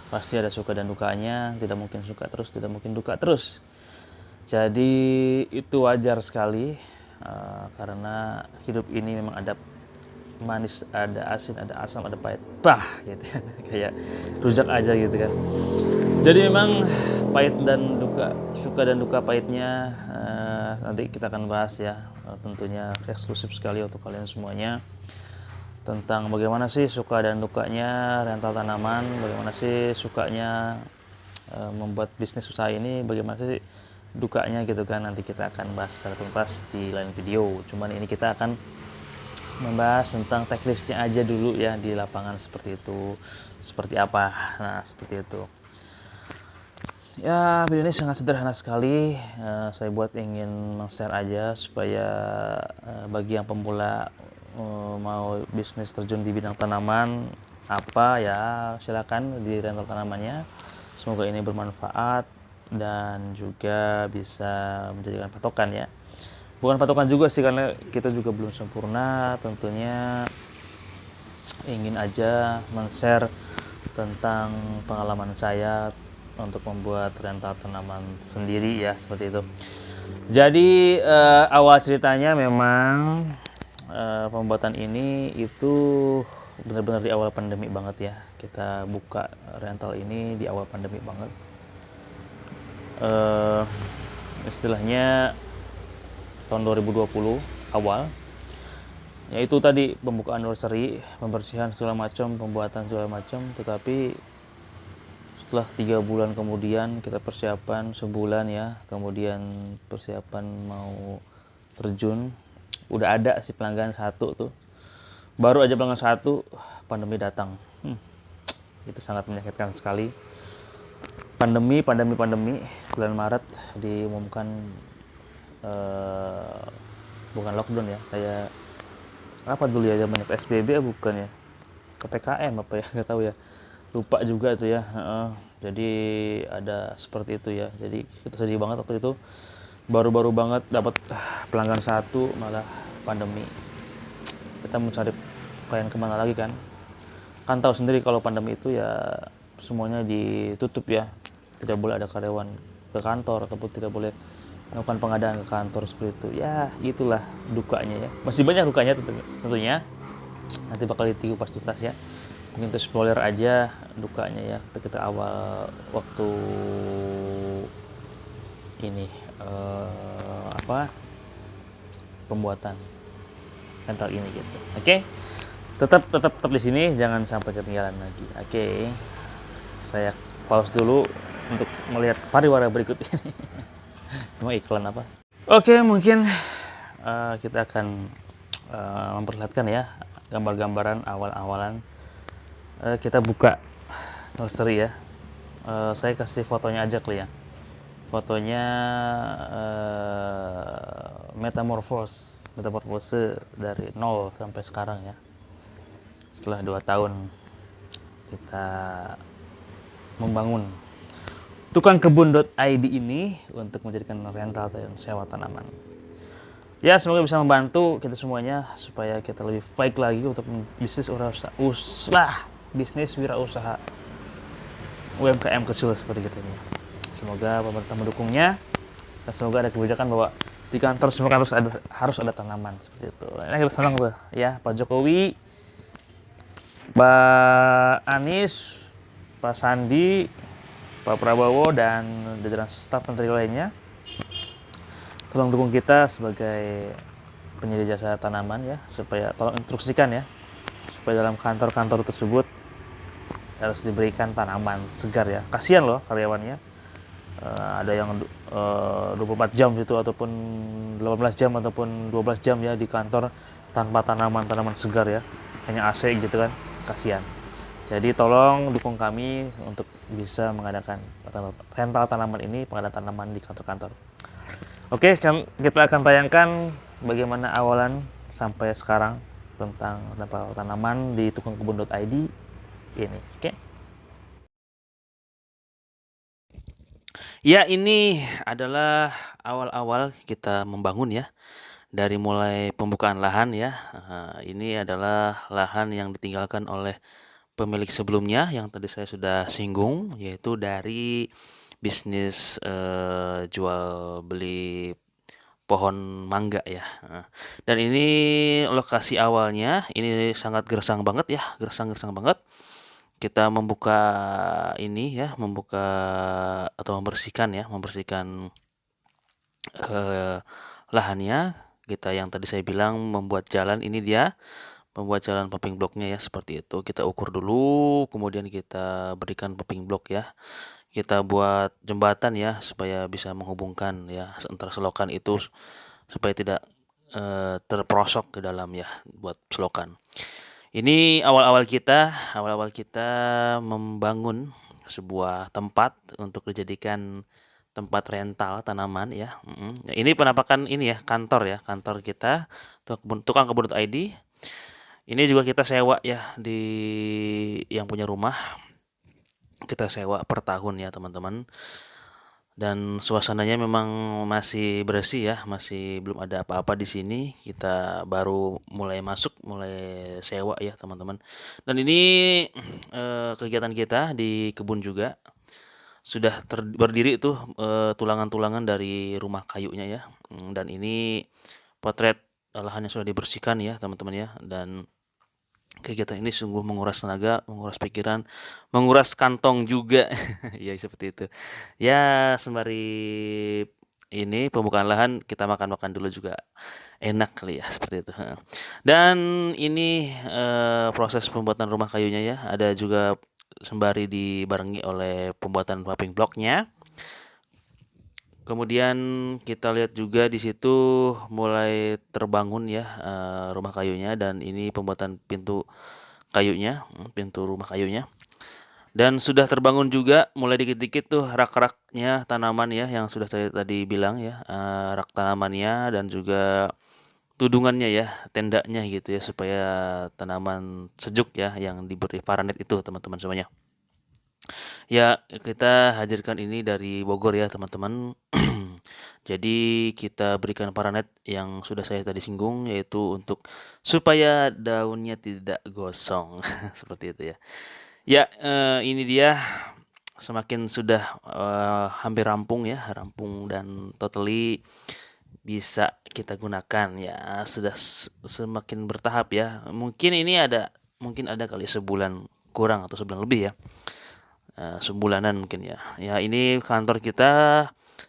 pasti ada suka dan dukanya. Tidak mungkin suka terus, tidak mungkin duka terus. Jadi itu wajar sekali karena hidup ini memang ada manis, ada asin, ada asam, ada pahit, gitu ya. Kayak rujak aja gitu kan. Jadi memang pahit dan duka, suka dan duka pahitnya nanti kita akan bahas ya, tentunya eksklusif sekali untuk kalian semuanya, tentang bagaimana sih suka dan dukanya rental tanaman, bagaimana sih sukanya membuat bisnis usaha ini, bagaimana sih dukanya gitu kan. Nanti kita akan bahas secara tuntas di lain video. Cuman ini kita akan membahas tentang teknisnya aja dulu ya, di lapangan seperti itu, seperti apa. Nah, seperti itu ya. Video ini sangat sederhana sekali, saya buat ingin share aja supaya bagi yang pemula mau bisnis terjun di bidang tanaman apa ya, silakan di rental tanamannya. Semoga ini bermanfaat dan juga bisa menjadikan patokan ya bukan patokan juga sih, karena kita juga belum sempurna. Tentunya ingin aja men-share tentang pengalaman saya untuk membuat rental tanaman sendiri ya, seperti itu. Jadi awal ceritanya memang pembuatan ini itu benar-benar di awal pandemi banget ya. Kita buka rental ini di awal pandemi banget. Istilahnya tahun 2020 awal. Yaitu tadi pembukaan nursery, pembersihan segala macam, pembuatan segala macam. Tetapi setelah 3 bulan kemudian kita persiapan sebulan ya, kemudian persiapan mau terjun, udah ada si pelanggan satu tuh, baru aja pelanggan satu pandemi datang. Itu sangat menyakitkan sekali. Pandemi bulan Maret diumumkan bukan lockdown ya, kayak apa dulu ya zamannya, PSBB bukan ya, PPKM apa ya, nggak tahu ya, lupa juga tuh ya. Jadi ada seperti itu ya. Jadi kita sedih banget waktu itu, baru-baru banget dapat pelanggan satu malah pandemi. Kita mencari klien kemana lagi kan tahu sendiri kalau pandemi itu ya semuanya ditutup ya, tidak boleh ada karyawan ke kantor ataupun tidak boleh melakukan pengadaan ke kantor, seperti itu ya. Itulah dukanya ya, masih banyak dukanya tentunya, nanti bakal dikupas tuntas ya. Mungkin itu spoiler aja dukanya ya, kita awal waktu ini pembuatan rental ini gitu. Oke. Tetap di sini, jangan sampai ketinggalan lagi. Oke. Saya pause dulu untuk melihat pariwara berikut ini. Cuma iklan apa? Oke, mungkin kita akan memperlihatkan ya gambar-gambaran awal-awalan kita buka nursery ya. Saya kasih fotonya aja kali ya. Fotonya metamorfose dari nol sampai sekarang ya. Setelah 2 tahun kita membangun tukangkebun.id ini untuk menjadikan rental dan sewa tanaman. Ya, semoga bisa membantu kita semuanya supaya kita lebih baik lagi untuk bisnis wirausaha UMKM kecil seperti kita ini. Semoga pemerintah mendukungnya dan semoga ada kebijakan bahwa di kantor semua harus ada tanaman seperti itu. Nah, kita senang tuh ya, Pak Jokowi, Pak Anies, Pak Sandi, Pak Prabowo, dan jajaran staf menteri lainnya. Tolong dukung kita sebagai penyedia jasa tanaman ya, supaya tolong instruksikan ya, supaya dalam kantor-kantor tersebut harus diberikan tanaman segar ya. Kasihan loh karyawannya, ada yang 24 jam gitu ataupun 18 jam ataupun 12 jam ya di kantor tanpa tanaman segar ya, hanya AC gitu kan, kasihan. Jadi tolong dukung kami untuk bisa mengadakan rental tanaman ini, pengadaan tanaman di kantor-kantor. Oke, kita akan tayangkan bagaimana awalan sampai sekarang tentang rental tanaman di tukangkebun.id ini. Oke. Ya, ini adalah awal-awal kita membangun ya. Dari mulai pembukaan lahan ya. Ini adalah lahan yang ditinggalkan oleh pemilik sebelumnya yang tadi saya sudah singgung, yaitu dari bisnis jual beli pohon mangga ya. Dan ini lokasi awalnya, ini sangat gersang banget ya, gersang banget. Kita membuka ini ya, atau membersihkan lahannya. Kita yang tadi saya bilang membuat jalan, ini dia membuat jalan pumping blocknya ya, seperti itu. Kita ukur dulu, kemudian kita berikan pumping block ya. Kita buat jembatan ya supaya bisa menghubungkan ya antara selokan itu supaya tidak terperosok ke dalam ya, buat selokan. Ini awal-awal kita membangun sebuah tempat untuk dijadikan tempat rental tanaman ya. Ini penampakan ini ya, kantor kita, tukang kebun.id. Ini juga kita sewa ya di yang punya rumah. Kita sewa per tahun ya, teman-teman. dan suasananya memang masih bersih ya, masih belum ada apa-apa di sini. Kita baru mulai masuk, mulai sewa ya teman-teman. Dan ini kegiatan kita di kebun juga sudah berdiri tuh tulangan-tulangan dari rumah kayunya ya. Dan ini potret lahan yang sudah dibersihkan ya teman-teman ya. Dan kegiatan ini sungguh menguras tenaga, menguras pikiran, menguras kantong juga. Ya seperti itu. Ya sembari ini pembukaan lahan kita makan-makan dulu juga enak kali ya seperti itu. Dan ini proses pembuatan rumah kayunya ya. Ada juga sembari dibarengi oleh pembuatan paving blocknya. Kemudian kita lihat juga di situ mulai terbangun ya rumah kayunya dan ini pembuatan pintu kayunya, pintu rumah kayunya. Dan sudah terbangun juga mulai dikit-dikit tuh rak-raknya tanaman ya yang sudah saya tadi bilang ya, rak tanamannya dan juga tudungannya ya, tendanya gitu ya supaya tanaman sejuk ya yang diberi paranet itu teman-teman semuanya. Ya, kita hadirkan ini dari Bogor ya teman-teman. Jadi kita berikan paranet yang sudah saya tadi singgung yaitu untuk supaya daunnya tidak gosong seperti itu ya. Ya, ini dia semakin sudah hampir rampung ya, rampung dan totally bisa kita gunakan ya. Sudah semakin bertahap ya. Mungkin ada kali sebulan kurang atau sebulan lebih ya. Sebulanan mungkin ya. Ya, ini kantor kita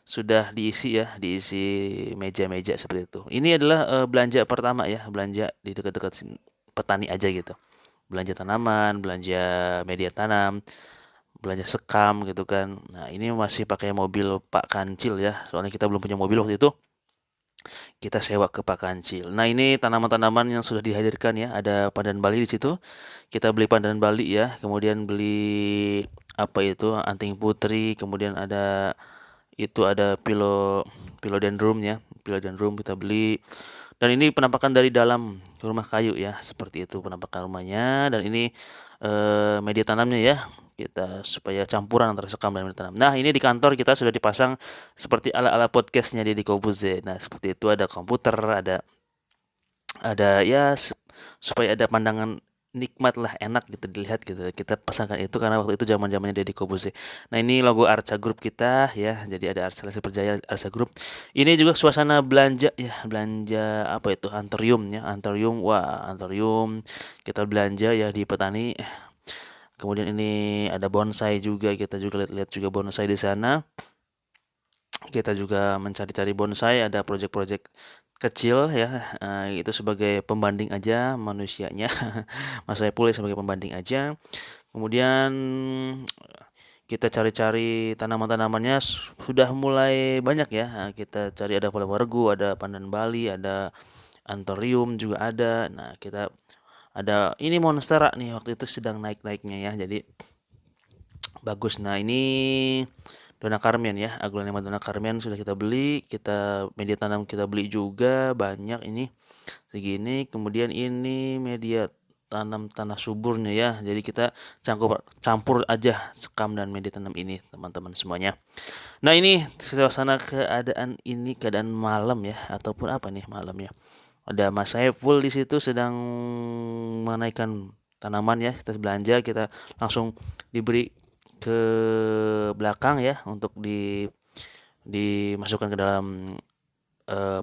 sudah diisi ya, diisi meja-meja seperti itu. Ini adalah belanja pertama ya, belanja di dekat-dekat petani aja gitu. Belanja tanaman, belanja media tanam, belanja sekam gitu kan. Nah, ini masih pakai mobil Pak Kancil ya. Soalnya kita belum punya mobil waktu itu. Kita sewa ke Pak Kancil. Nah, ini tanaman-tanaman yang sudah dihadirkan ya. Ada pandan Bali di situ. Kita beli pandan Bali ya. Kemudian beli apa itu? Anting putri, kemudian ada philodendron ya. Philodendron kita beli. Dan ini penampakan dari dalam rumah kayu ya, seperti itu penampakan rumahnya. Dan ini media tanamnya ya, kita supaya campuran antara sekam dan media tanam. Nah ini di kantor kita sudah dipasang seperti ala-ala podcastnya di Kobuze. Nah seperti itu ada komputer, ada ya supaya ada pandangan nikmat lah, enak gitu dilihat gitu. Kita pasangkan itu karena waktu itu zaman-zamannya Deddy Kobuze. Nah, ini logo Arca Group kita ya. Jadi ada Arca Lesi Perjaya, Arca Group. Ini juga suasana belanja ya, belanja apa itu? Antorium ya, Antorium. Wah, Antorium kita belanja ya di petani. Kemudian ini ada bonsai juga, kita juga lihat-lihat juga bonsai di sana. Kita juga mencari-cari bonsai, ada proyek-proyek kecil ya, itu sebagai pembanding aja manusianya. Mas Saiful sebagai pembanding aja. Kemudian kita cari-cari tanaman-tanamannya sudah mulai banyak ya. Kita cari ada Polewargu, ada pandan Bali, ada Anthurium juga ada. Nah, kita ada ini monstera nih waktu itu sedang naik-naiknya ya. Jadi bagus. Nah, ini Dona Carmen ya, Aglaonema Dona Carmen sudah kita beli, kita media tanam kita beli juga banyak ini segini. Kemudian ini media tanam tanah suburnya ya. Jadi kita campur aja sekam dan media tanam ini teman-teman semuanya. Nah, ini suasana keadaan malam ya ataupun apa nih malam ya. Ada Mas Saiful di situ sedang menaikkan tanaman ya. Kita belanja, kita langsung diberi ke belakang ya untuk dimasukkan ke dalam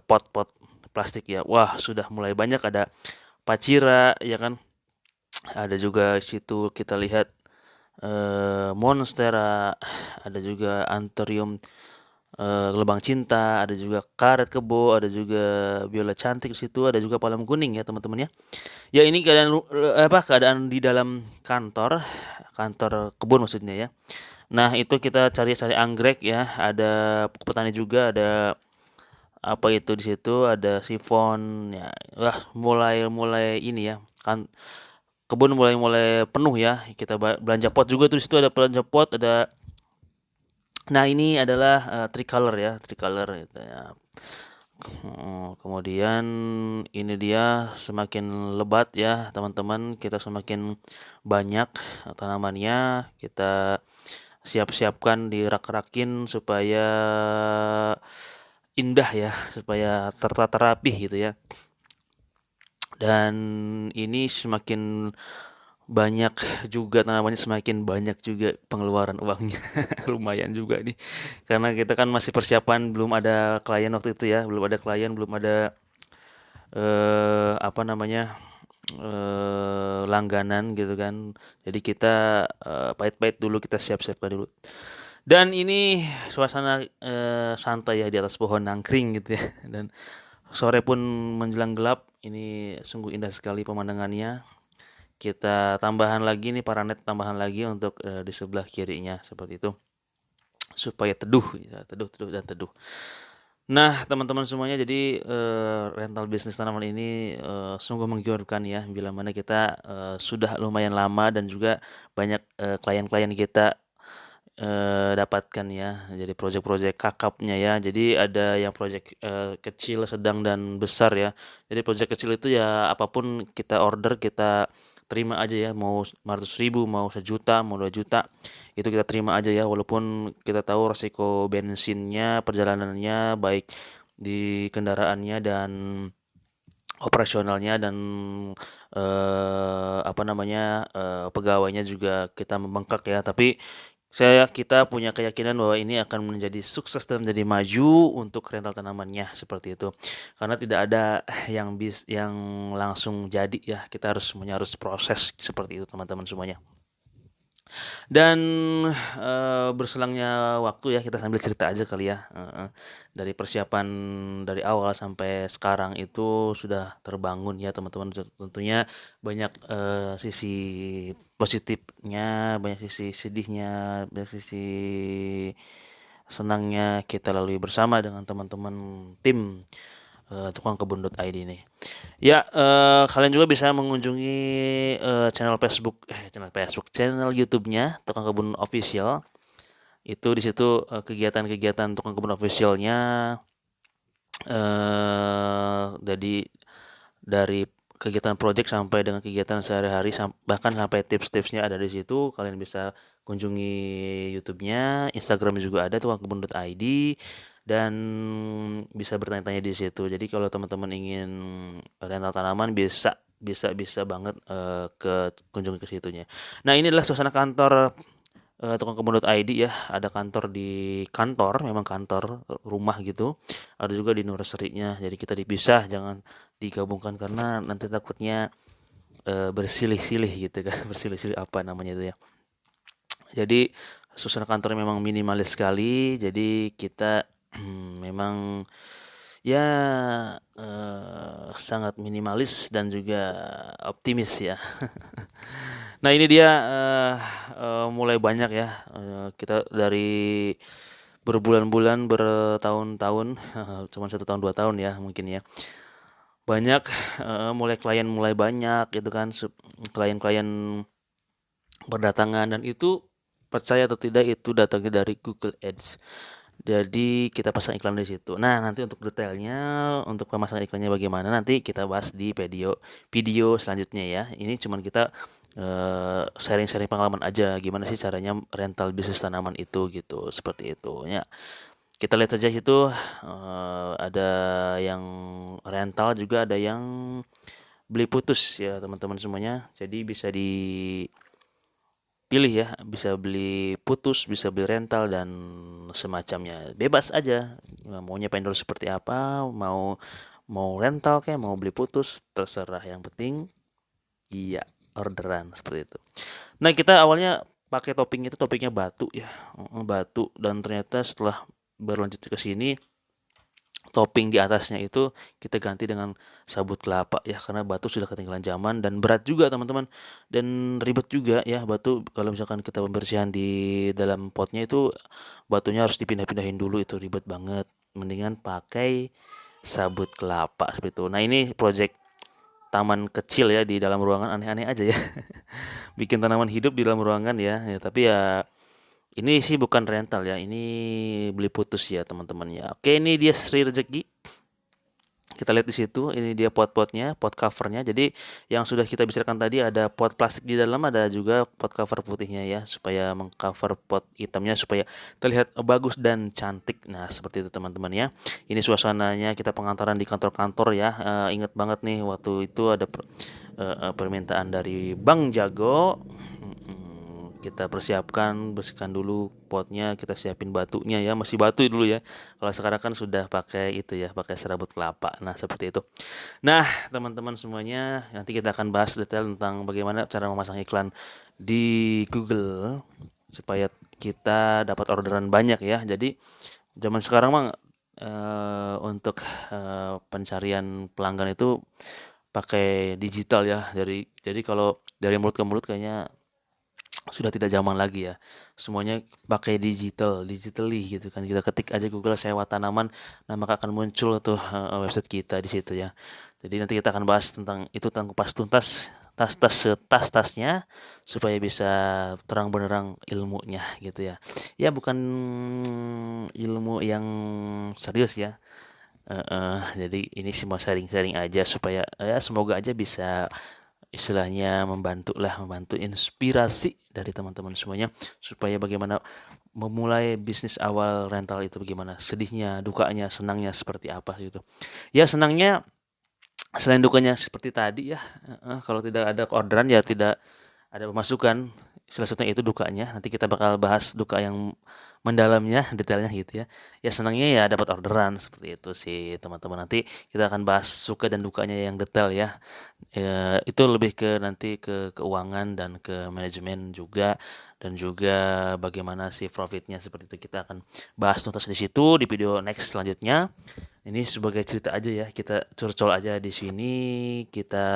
pot-pot plastik ya. Wah, sudah mulai banyak ada pacira ya kan. Ada juga situ kita lihat monstera, ada juga anthurium gelembang cinta, ada juga karet kebo, ada juga biola cantik di situ, ada juga palem kuning ya teman-teman ya. Ya ini keadaan di dalam kantor kebun maksudnya ya. Nah itu kita cari-cari anggrek ya, ada petani juga, ada apa itu di situ, ada sifon ya. Wah mulai ini ya kan kebun mulai penuh ya. Kita belanja pot juga tuh di situ, ada belanja pot, ada. Nah ini adalah tricolor ya, tricolor gitu ya. Kemudian ini dia semakin lebat ya teman-teman, kita semakin banyak tanamannya, kita siap-siapkan, dirak-rakin supaya indah ya, supaya tertata rapi gitu ya. Dan ini semakin banyak juga tanamannya, semakin banyak juga pengeluaran uangnya. Lumayan juga nih. Karena kita kan masih persiapan, belum ada klien waktu itu ya, belum ada klien, belum ada apa namanya? Langganan gitu kan. Jadi kita pahit-pahit dulu, kita siap-siapkan dulu. Dan ini suasana santai ya di atas pohon nangkring gitu ya. Dan sore pun menjelang gelap, ini sungguh indah sekali pemandangannya. Kita tambahan lagi nih paranet tambahan lagi untuk di sebelah kirinya seperti itu. Supaya teduh ya, teduh dan teduh. Nah, teman-teman semuanya, jadi rental bisnis tanaman ini sungguh menggiurkan ya, bila mana kita sudah lumayan lama dan juga banyak klien-klien kita dapatkan ya. Jadi proyek-proyek kakapnya ya. Jadi ada yang proyek kecil, sedang dan besar ya. Jadi proyek kecil itu ya apapun kita order, kita terima aja ya, mau 500.000, mau 1 juta, mau 2 juta, itu kita terima aja ya, walaupun kita tahu resiko bensinnya, perjalanannya, baik di kendaraannya dan operasionalnya dan apa namanya pegawainya juga kita membengkak ya, tapi kita punya keyakinan bahwa ini akan menjadi sukses dan menjadi maju untuk rental tanamannya seperti itu. Karena tidak ada yang langsung jadi ya. Kita harus proses seperti itu teman-teman semuanya. Dan berselangnya waktu ya, kita sambil cerita aja kali ya. Dari persiapan dari awal sampai sekarang itu sudah terbangun ya teman-teman. Tentunya banyak sisi positifnya, banyak sisi sedihnya, banyak sisi senangnya kita lalui bersama dengan teman-teman tim tukang kebun.id nih. Ya, kalian juga bisa mengunjungi channel YouTube-nya Tukang Kebun Official. Itu di situ kegiatan-kegiatan Tukang Kebun Official-nya jadi dari kegiatan project sampai dengan kegiatan sehari-hari, bahkan sampai tips-tipsnya ada di situ. Kalian bisa kunjungi YouTube-nya, Instagram juga ada Tukang Kebun.id, dan bisa bertanya-tanya di situ. Jadi kalau teman-teman ingin rental tanaman bisa banget ke kunjungi ke situnya. Nah, ini adalah suasana kantor Tukang Kebun.id ya. Ada kantor di kantor, memang kantor rumah gitu. Ada juga di nursery-nya. Jadi kita dipisah, jangan digabungkan karena nanti takutnya bersilih-silih gitu kan. Bersilih-silih apa namanya itu ya. Jadi suasana kantornya memang minimalis sekali. Jadi kita memang ya sangat minimalis dan juga optimis ya. Nah, ini dia mulai banyak ya, kita dari berbulan-bulan, bertahun-tahun, cuma 1 tahun 2 tahun ya mungkin ya. Banyak klien mulai banyak gitu kan, klien-klien berdatangan, dan itu percaya atau tidak itu datangnya dari Google Ads. Jadi kita pasang iklan di situ. Nah, nanti untuk detailnya, untuk pemasangan iklannya bagaimana, nanti kita bahas di video selanjutnya ya. Ini cuman kita sharing-sharing pengalaman aja, gimana sih caranya rental bisnis tanaman itu gitu, seperti itu ya. Kita lihat saja situ, ada yang rental juga, ada yang beli putus ya teman-teman semuanya. Jadi bisa pilih ya, bisa beli putus, bisa beli rental dan semacamnya. Bebas aja. Maunya vendor seperti apa, mau rental kayak mau beli putus, terserah. Yang penting iya orderan seperti itu. Nah, kita awalnya pakai topingnya batu ya. Batu, dan ternyata setelah berlanjut ke sini, topping di atasnya itu kita ganti dengan sabut kelapa ya, karena batu sudah ketinggalan zaman dan berat juga teman-teman, dan ribet juga ya batu. Kalau misalkan kita pembersihan di dalam potnya itu, batunya harus dipindah-pindahin dulu, itu ribet banget. Mendingan pakai sabut kelapa seperti itu. Nah, ini project taman kecil ya di dalam ruangan, aneh-aneh aja ya. Bikin tanaman hidup di dalam ruangan ya, tapi ya ini sih bukan rental ya, ini beli putus ya teman-teman ya. Oke, ini dia Sri Rezeki. Kita lihat di situ, ini dia pot-potnya, pot covernya. Jadi yang sudah kita bicarakan tadi ada pot plastik di dalam, ada juga pot cover putihnya ya, supaya mengcover pot hitamnya supaya terlihat bagus dan cantik. Nah, seperti itu teman-teman ya. Ini suasananya kita pengantaran di kantor-kantor ya. Ingat banget nih waktu itu ada permintaan dari Bang Jago. Kita persiapkan, bersihkan dulu potnya, kita siapin batunya ya, masih batu dulu ya. Kalau sekarang kan sudah pakai itu ya, pakai serabut kelapa. Nah, seperti itu. Nah, teman-teman semuanya, nanti kita akan bahas detail tentang bagaimana cara memasang iklan di Google supaya kita dapat orderan banyak ya. Jadi, zaman sekarang mah untuk pencarian pelanggan itu pakai digital ya. Jadi kalau dari mulut ke mulut kayaknya sudah tidak zaman lagi ya. Semuanya pakai digitally gitu kan. Kita ketik aja Google sewa tanaman, nah maka akan muncul tuh website kita di situ ya. Jadi nanti kita akan bahas tentang itu, tentang kupas tuntas tas-tasnya supaya bisa terang benderang ilmunya gitu ya. Ya bukan ilmu yang serius ya. Jadi ini semua sharing-sharing aja supaya ya semoga aja bisa istilahnya membantu inspirasi dari teman-teman semuanya supaya bagaimana memulai bisnis awal rental itu, bagaimana sedihnya, dukanya, senangnya seperti apa gitu. Ya senangnya selain dukanya seperti tadi ya, kalau tidak ada orderan ya tidak ada pemasukan. Salah satunya itu dukanya. Nanti kita bakal bahas duka yang mendalamnya, detailnya gitu ya. Ya senangnya ya dapat orderan seperti itu sih teman-teman. Nanti kita akan bahas suka dan dukanya yang detail ya. Itu lebih ke nanti ke keuangan dan ke manajemen juga, dan juga bagaimana sih profitnya seperti itu kita akan bahas tuntas di situ di video next selanjutnya. Ini sebagai cerita aja ya, kita curcol aja di sini, kita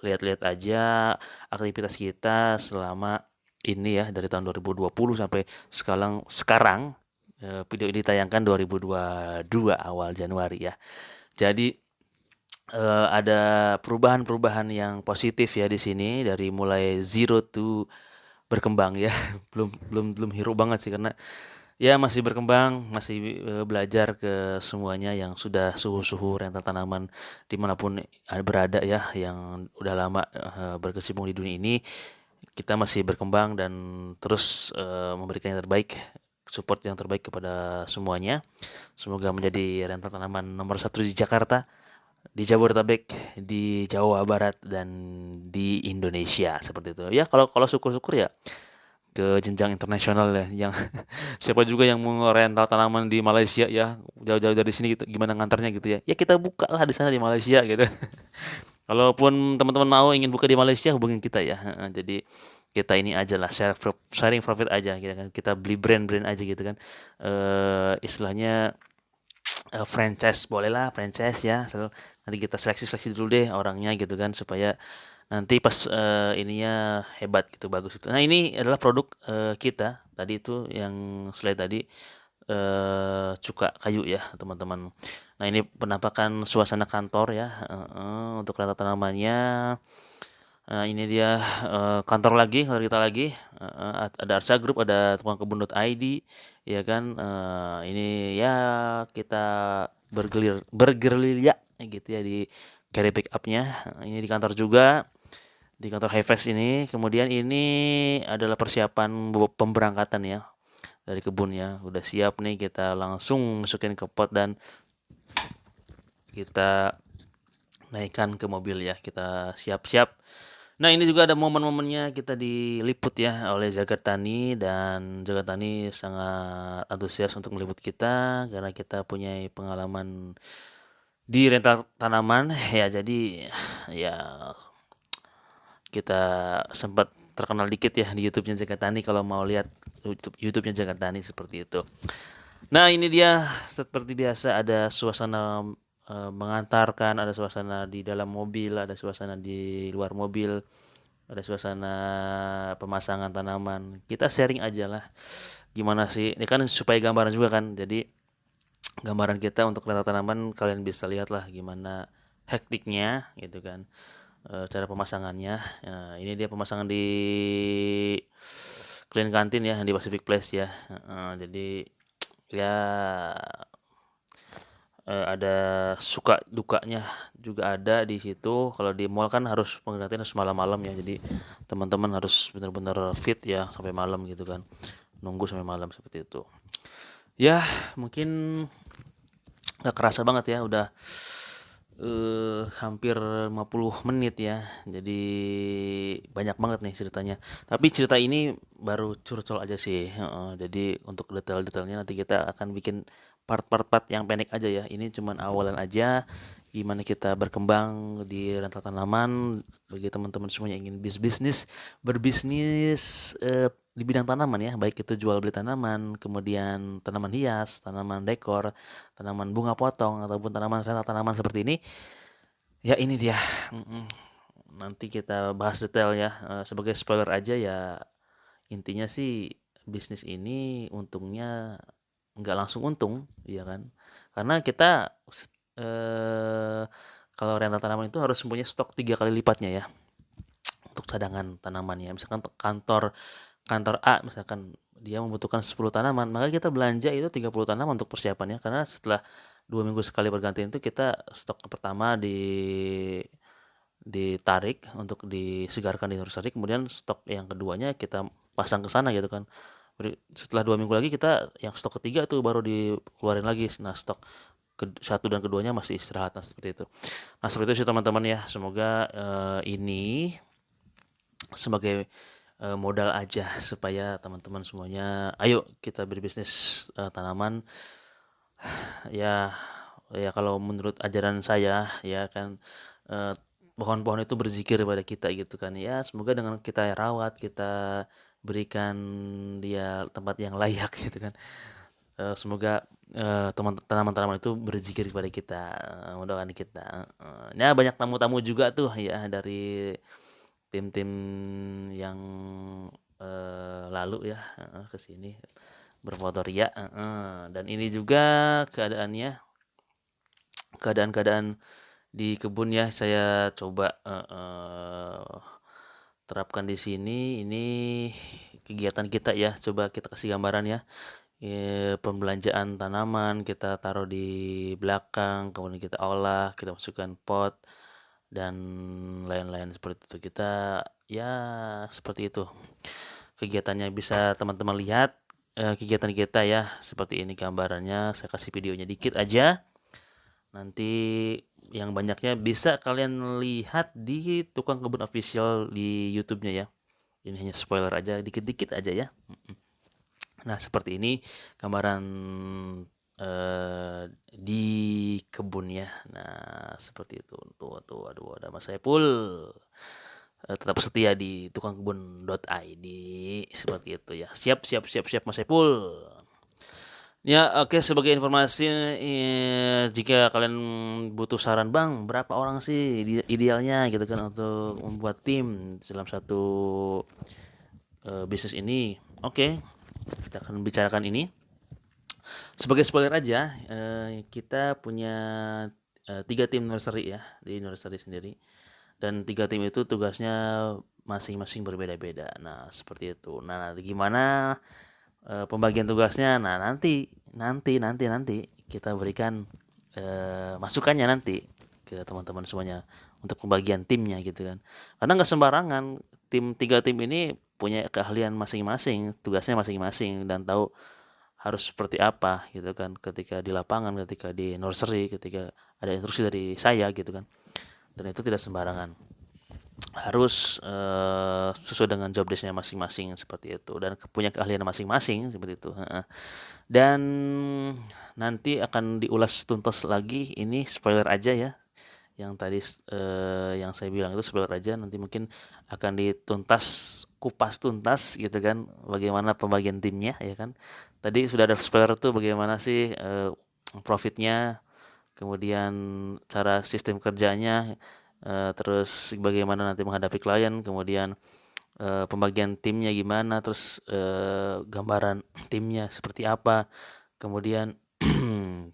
lihat-lihat aja aktivitas kita selama ini ya dari tahun 2020 sampai sekarang video ini ditayangkan 2022 awal Januari ya. Jadi ada perubahan-perubahan yang positif ya di sini dari mulai zero to berkembang ya. Belum belum belum hero banget sih karena ya masih berkembang, masih belajar ke semuanya yang sudah suhu-suhu rental tanaman dimanapun berada ya, yang udah lama berkecimpung di dunia ini, kita masih berkembang dan terus memberikan yang terbaik, support yang terbaik kepada semuanya. Semoga menjadi rental tanaman nomor satu di Jakarta, di Jabodetabek, di Jawa Barat dan di Indonesia seperti itu. Ya kalau kalau syukur-syukur ya ke jenjang internasional ya, yang siapa juga yang mau rental tanaman di Malaysia ya, jauh-jauh dari sini gitu, gimana ngantarnya gitu ya. Ya kita buka lah di sana di Malaysia gitu. Kalaupun teman-teman mau ingin buka di Malaysia hubungin kita ya. Jadi kita ini aja lah sharing profit aja gitu kan. Kita beli brand-brand aja gitu kan. Istilahnya franchise boleh lah, franchise ya. Nanti kita seleksi dulu deh orangnya gitu kan supaya nanti pas ininya hebat gitu, bagus itu. Nah, ini adalah produk kita. Tadi itu yang slide tadi cuka kayu ya, teman-teman. Nah, ini penampakan suasana kantor ya, untuk rata tanamannya. Nah, ini dia kantor kita lagi. Ada Arsa Group, ada tukang kebun.id, ya kan. Ini ya kita bergerilya gitu ya di carry pick up-nya. Ini di kantor juga, di kantor Highfest ini. Kemudian ini adalah persiapan pemberangkatan ya dari kebun ya. Udah siap nih, kita langsung masukin ke pot dan kita naikkan ke mobil ya. Kita siap-siap. Nah, ini juga ada momen-momennya kita diliput ya oleh Jakartani, dan Jakartani sangat antusias untuk meliput kita karena kita punya pengalaman di rental tanaman ya. Jadi ya kita sempat terkenal dikit ya di YouTube-nya Jakartani, kalau mau lihat YouTube-nya Jakartani seperti itu. Nah, ini dia seperti biasa ada suasana mengantarkan, ada suasana di dalam mobil, ada suasana di luar mobil, ada suasana pemasangan tanaman. Kita sharing aja lah gimana sih, ini kan supaya gambaran juga kan. Jadi gambaran kita untuk rental tanaman kalian bisa lihat lah gimana hektiknya gitu kan, cara pemasangannya. Ini dia pemasangan di Clean Kantin ya, di Pacific Place ya. Jadi ya ada suka dukanya juga ada di situ. Kalau di mall kan harus pengertian harus malam-malam ya. Jadi teman-teman harus benar-benar fit ya sampai malam gitu kan. Nunggu sampai malam seperti itu. Ya, mungkin nggak kerasa banget ya udah hampir 50 menit ya. Jadi banyak banget nih ceritanya. Tapi cerita ini baru curcol aja sih. Heeh. Jadi untuk detail-detailnya nanti kita akan bikin part-part yang pendek aja ya. Ini cuman awalan aja gimana kita berkembang di rental tanaman bagi teman-teman semua yang ingin berbisnis di bidang tanaman ya, baik itu jual beli tanaman, kemudian tanaman hias, tanaman dekor, tanaman bunga potong ataupun tanaman rental tanaman seperti ini. Ya ini dia. Nanti kita bahas detail ya. Sebagai spoiler aja ya, intinya sih bisnis ini untungnya nggak langsung untung, ya kan? Karena kita eh, kalau rental tanaman itu harus mempunyai stok 3 kali lipatnya ya untuk cadangan tanamannya. Misalkan kantor kantor A misalkan dia membutuhkan 10 tanaman, maka kita belanja itu 30 tanaman untuk persiapannya karena setelah 2 minggu sekali bergantian itu kita stok pertama ditarik untuk disegarkan di nursery, kemudian stok yang keduanya kita pasang ke sana gitu kan. Setelah 2 minggu lagi kita yang stok ketiga tuh baru dikeluarin lagi. Nah, stok satu dan keduanya masih istirahat. Nah, seperti itu. Nah, seperti itu sih teman-teman ya. Semoga ini sebagai modal aja supaya teman-teman semuanya ayo kita berbisnis tanaman ya. Ya kalau menurut ajaran saya ya kan, eh, pohon-pohon itu berzikir pada kita gitu kan ya. Semoga dengan kita rawat, kita berikan dia tempat yang layak gitu kan. Semoga tanaman-tanaman itu berzikir kepada kita, mudah-mudahan kita. Ya banyak tamu-tamu juga tuh ya dari tim-tim yang lalu ya ke sini berfoto ria. Dan ini juga keadaan di kebun ya saya coba terapkan di sini. Ini kegiatan kita ya, coba kita kasih gambaran ya. Pembelanjaan tanaman kita taruh di belakang, kemudian kita olah, kita masukkan pot dan lain-lain seperti itu. Kita ya seperti itu kegiatannya, bisa teman-teman lihat kegiatan kita ya seperti ini gambarannya. Saya kasih videonya dikit aja, nanti yang banyaknya bisa kalian lihat di Tukang Kebun Official di YouTube-nya ya. Ini hanya spoiler aja, dikit-dikit aja ya. Nah, seperti ini gambaran di kebun ya. Nah, seperti itu. Tuh, aduh, ada Mas Saiful. Tetap setia di tukangkebun.id seperti itu ya. Siap Mas Saiful. Ya, oke, sebagai informasi jika kalian butuh saran, Bang, berapa orang sih idealnya gitu kan untuk membuat tim dalam satu bisnis ini. Oke, kita akan bicarakan ini. Sebagai spoiler aja, kita punya 3 tim nursery ya di nursery sendiri, dan 3 tim itu tugasnya masing-masing berbeda-beda. Nah, seperti itu. Nah, gimana pembagian tugasnya? Nah, nanti kita berikan masukannya nanti ke teman-teman semuanya untuk pembagian timnya gitu kan. Karena nggak sembarangan, 3 tim ini punya keahlian masing-masing, tugasnya masing-masing, dan tahu harus seperti apa gitu kan ketika di lapangan, ketika di nursery, ketika ada instruksi dari saya gitu kan. Dan itu tidak sembarangan, harus sesuai dengan job desk-nya masing-masing seperti itu, dan punya keahlian masing-masing seperti itu. Dan nanti akan diulas tuntas lagi, ini spoiler aja ya. Yang tadi yang saya bilang itu spoiler aja, nanti mungkin akan dituntas, kupas tuntas gitu kan, bagaimana pembagian timnya ya kan. Tadi sudah ada spoiler tuh bagaimana sih profitnya, kemudian cara sistem kerjanya, terus bagaimana nanti menghadapi klien, kemudian pembagian timnya gimana, terus gambaran timnya seperti apa, kemudian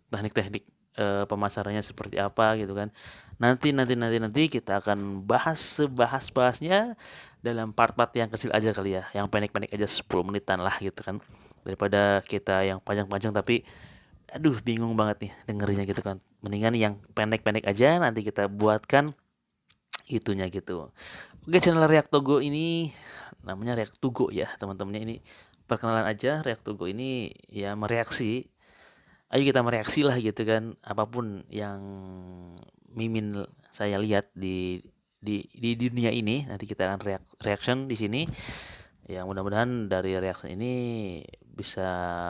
teknik-teknik pemasarannya seperti apa gitu kan. Nanti kita akan bahasnya dalam part-part yang kecil aja kali ya, yang pendek-pendek aja 10 menitan lah gitu kan, daripada kita yang panjang-panjang tapi aduh bingung banget nih dengerinnya gitu kan. Mendingan yang pendek-pendek aja nanti kita buatkan itunya gitu. Oke, channel React Togo ini namanya React Togo ya teman-temannya, ini perkenalan aja. React Togo ini ya mereaksi, ayo kita mereaksi lah gitu kan, apapun yang mimin saya lihat di dunia ini nanti kita akan reaction di sini. Ya mudah-mudahan dari reaction ini bisa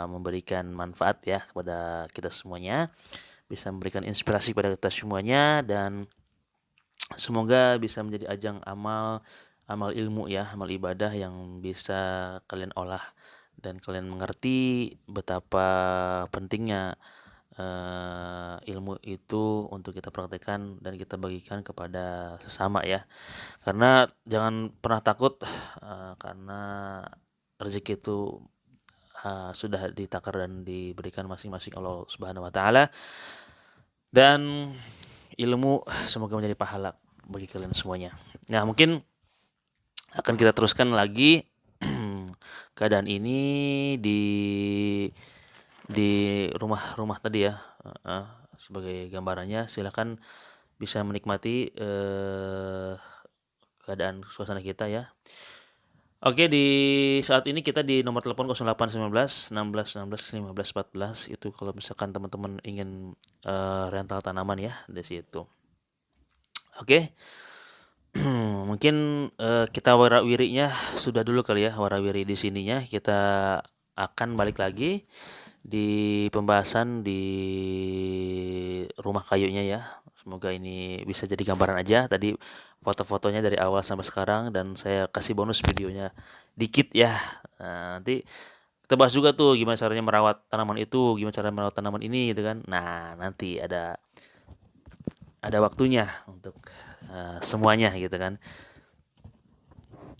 memberikan manfaat ya kepada kita semuanya, bisa memberikan inspirasi kepada kita semuanya, dan semoga bisa menjadi ajang amal ilmu ya, amal ibadah yang bisa kalian olah dan kalian mengerti betapa pentingnya ilmu itu untuk kita praktekkan dan kita bagikan kepada sesama ya. Karena jangan pernah takut, karena rezeki itu sudah ditakar dan diberikan masing-masing Allah Subhanahu wa taala, dan ilmu semoga menjadi pahala bagi kalian semuanya. Nah, mungkin akan kita teruskan lagi keadaan ini di rumah tadi ya. Sebagai gambarannya, silakan bisa menikmati keadaan suasana kita ya. Oke, di saat ini kita di nomor telepon 0819 16 16 15 14, itu kalau misalkan teman-teman ingin rental tanaman ya di situ. Oke. Mungkin kita warawirinya sudah dulu kali ya, warawiri di sininya. Kita akan balik lagi di pembahasan di rumah kayunya ya. Semoga ini bisa jadi gambaran aja tadi foto-fotonya dari awal sampai sekarang, dan saya kasih bonus videonya dikit ya. Nah, nanti kita bahas juga tuh gimana caranya merawat tanaman itu, gimana cara merawat tanaman ini gitu kan. Nah, nanti ada waktunya untuk semuanya gitu kan.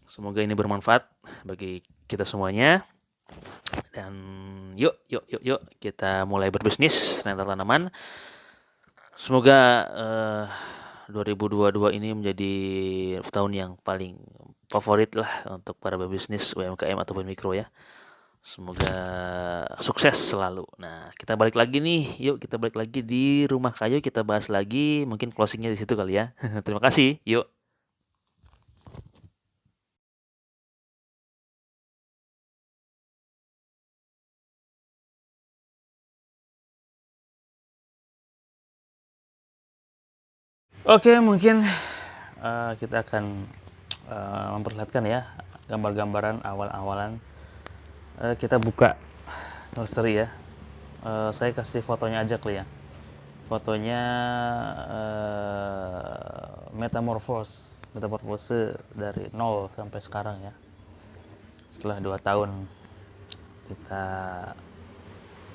Semoga ini bermanfaat bagi kita semuanya, dan yuk kita mulai berbisnis rental tanaman. Semoga 2022 ini menjadi tahun yang paling favorit lah untuk para pebisnis UMKM ataupun mikro ya. Semoga sukses selalu. Nah, kita balik lagi nih. Yuk kita balik lagi di rumah kayu, kita bahas lagi. Mungkin closingnya di situ kali ya. Terima kasih. Yuk. Oke, mungkin kita akan memperlihatkan ya gambar-gambaran awal-awalan kita buka nursery ya. Saya kasih fotonya aja kali ya. Fotonya metamorfose dari 0 sampai sekarang ya. Setelah 2 tahun kita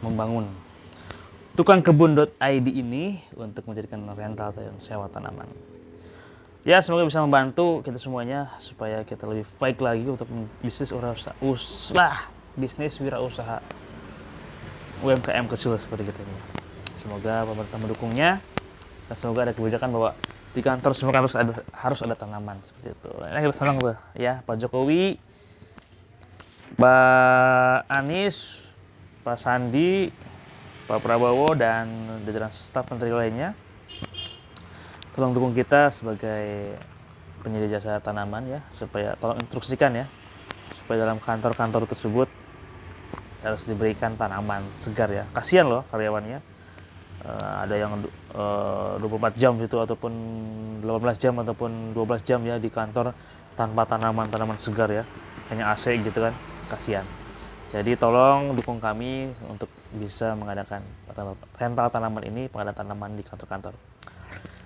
membangun tukangkebun.id ini untuk menjadikan rental dan sewa tanaman. Ya, semoga bisa membantu kita semuanya supaya kita lebih baik lagi untuk bisnis wirausaha UMKM kecil seperti kita ini. Semoga pemerintah mendukungnya, dan semoga ada kebijakan bahwa di kantor semua harus ada tanaman seperti itu. Nah, kita senang tuh ya, Pak Jokowi, Pak Anies, Pak Sandi, Pak Prabowo, dan jajaran staf menteri lainnya. Tolong dukung kita sebagai penyedia jasa tanaman ya, supaya tolong instruksikan ya, supaya dalam kantor-kantor tersebut harus diberikan tanaman segar ya. Kasihan loh karyawannya, ada yang 24 jam gitu, ataupun 18 jam ataupun 12 jam ya di kantor tanpa tanaman segar ya, hanya AC gitu kan, kasihan. Jadi tolong dukung kami untuk bisa mengadakan rental tanaman ini, pengadaan tanaman di kantor-kantor.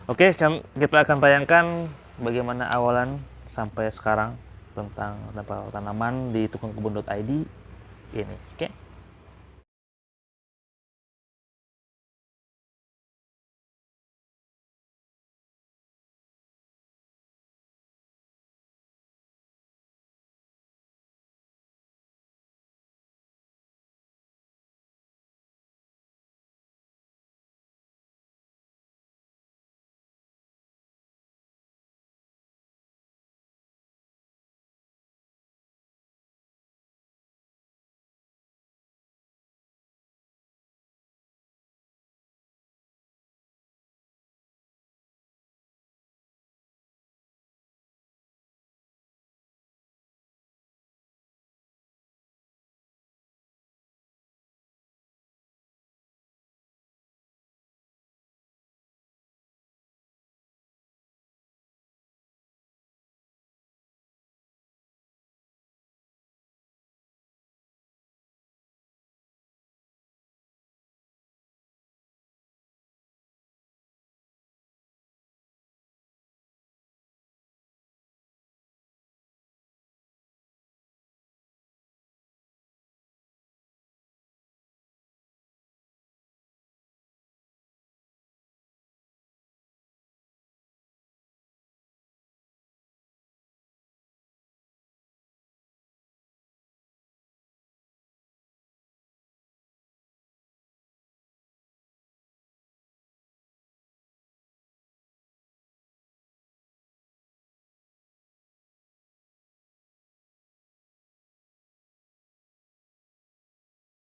Oke, kita akan tayangkan bagaimana awalan sampai sekarang tentang rental tanaman di tukangkebun.id ini. Oke.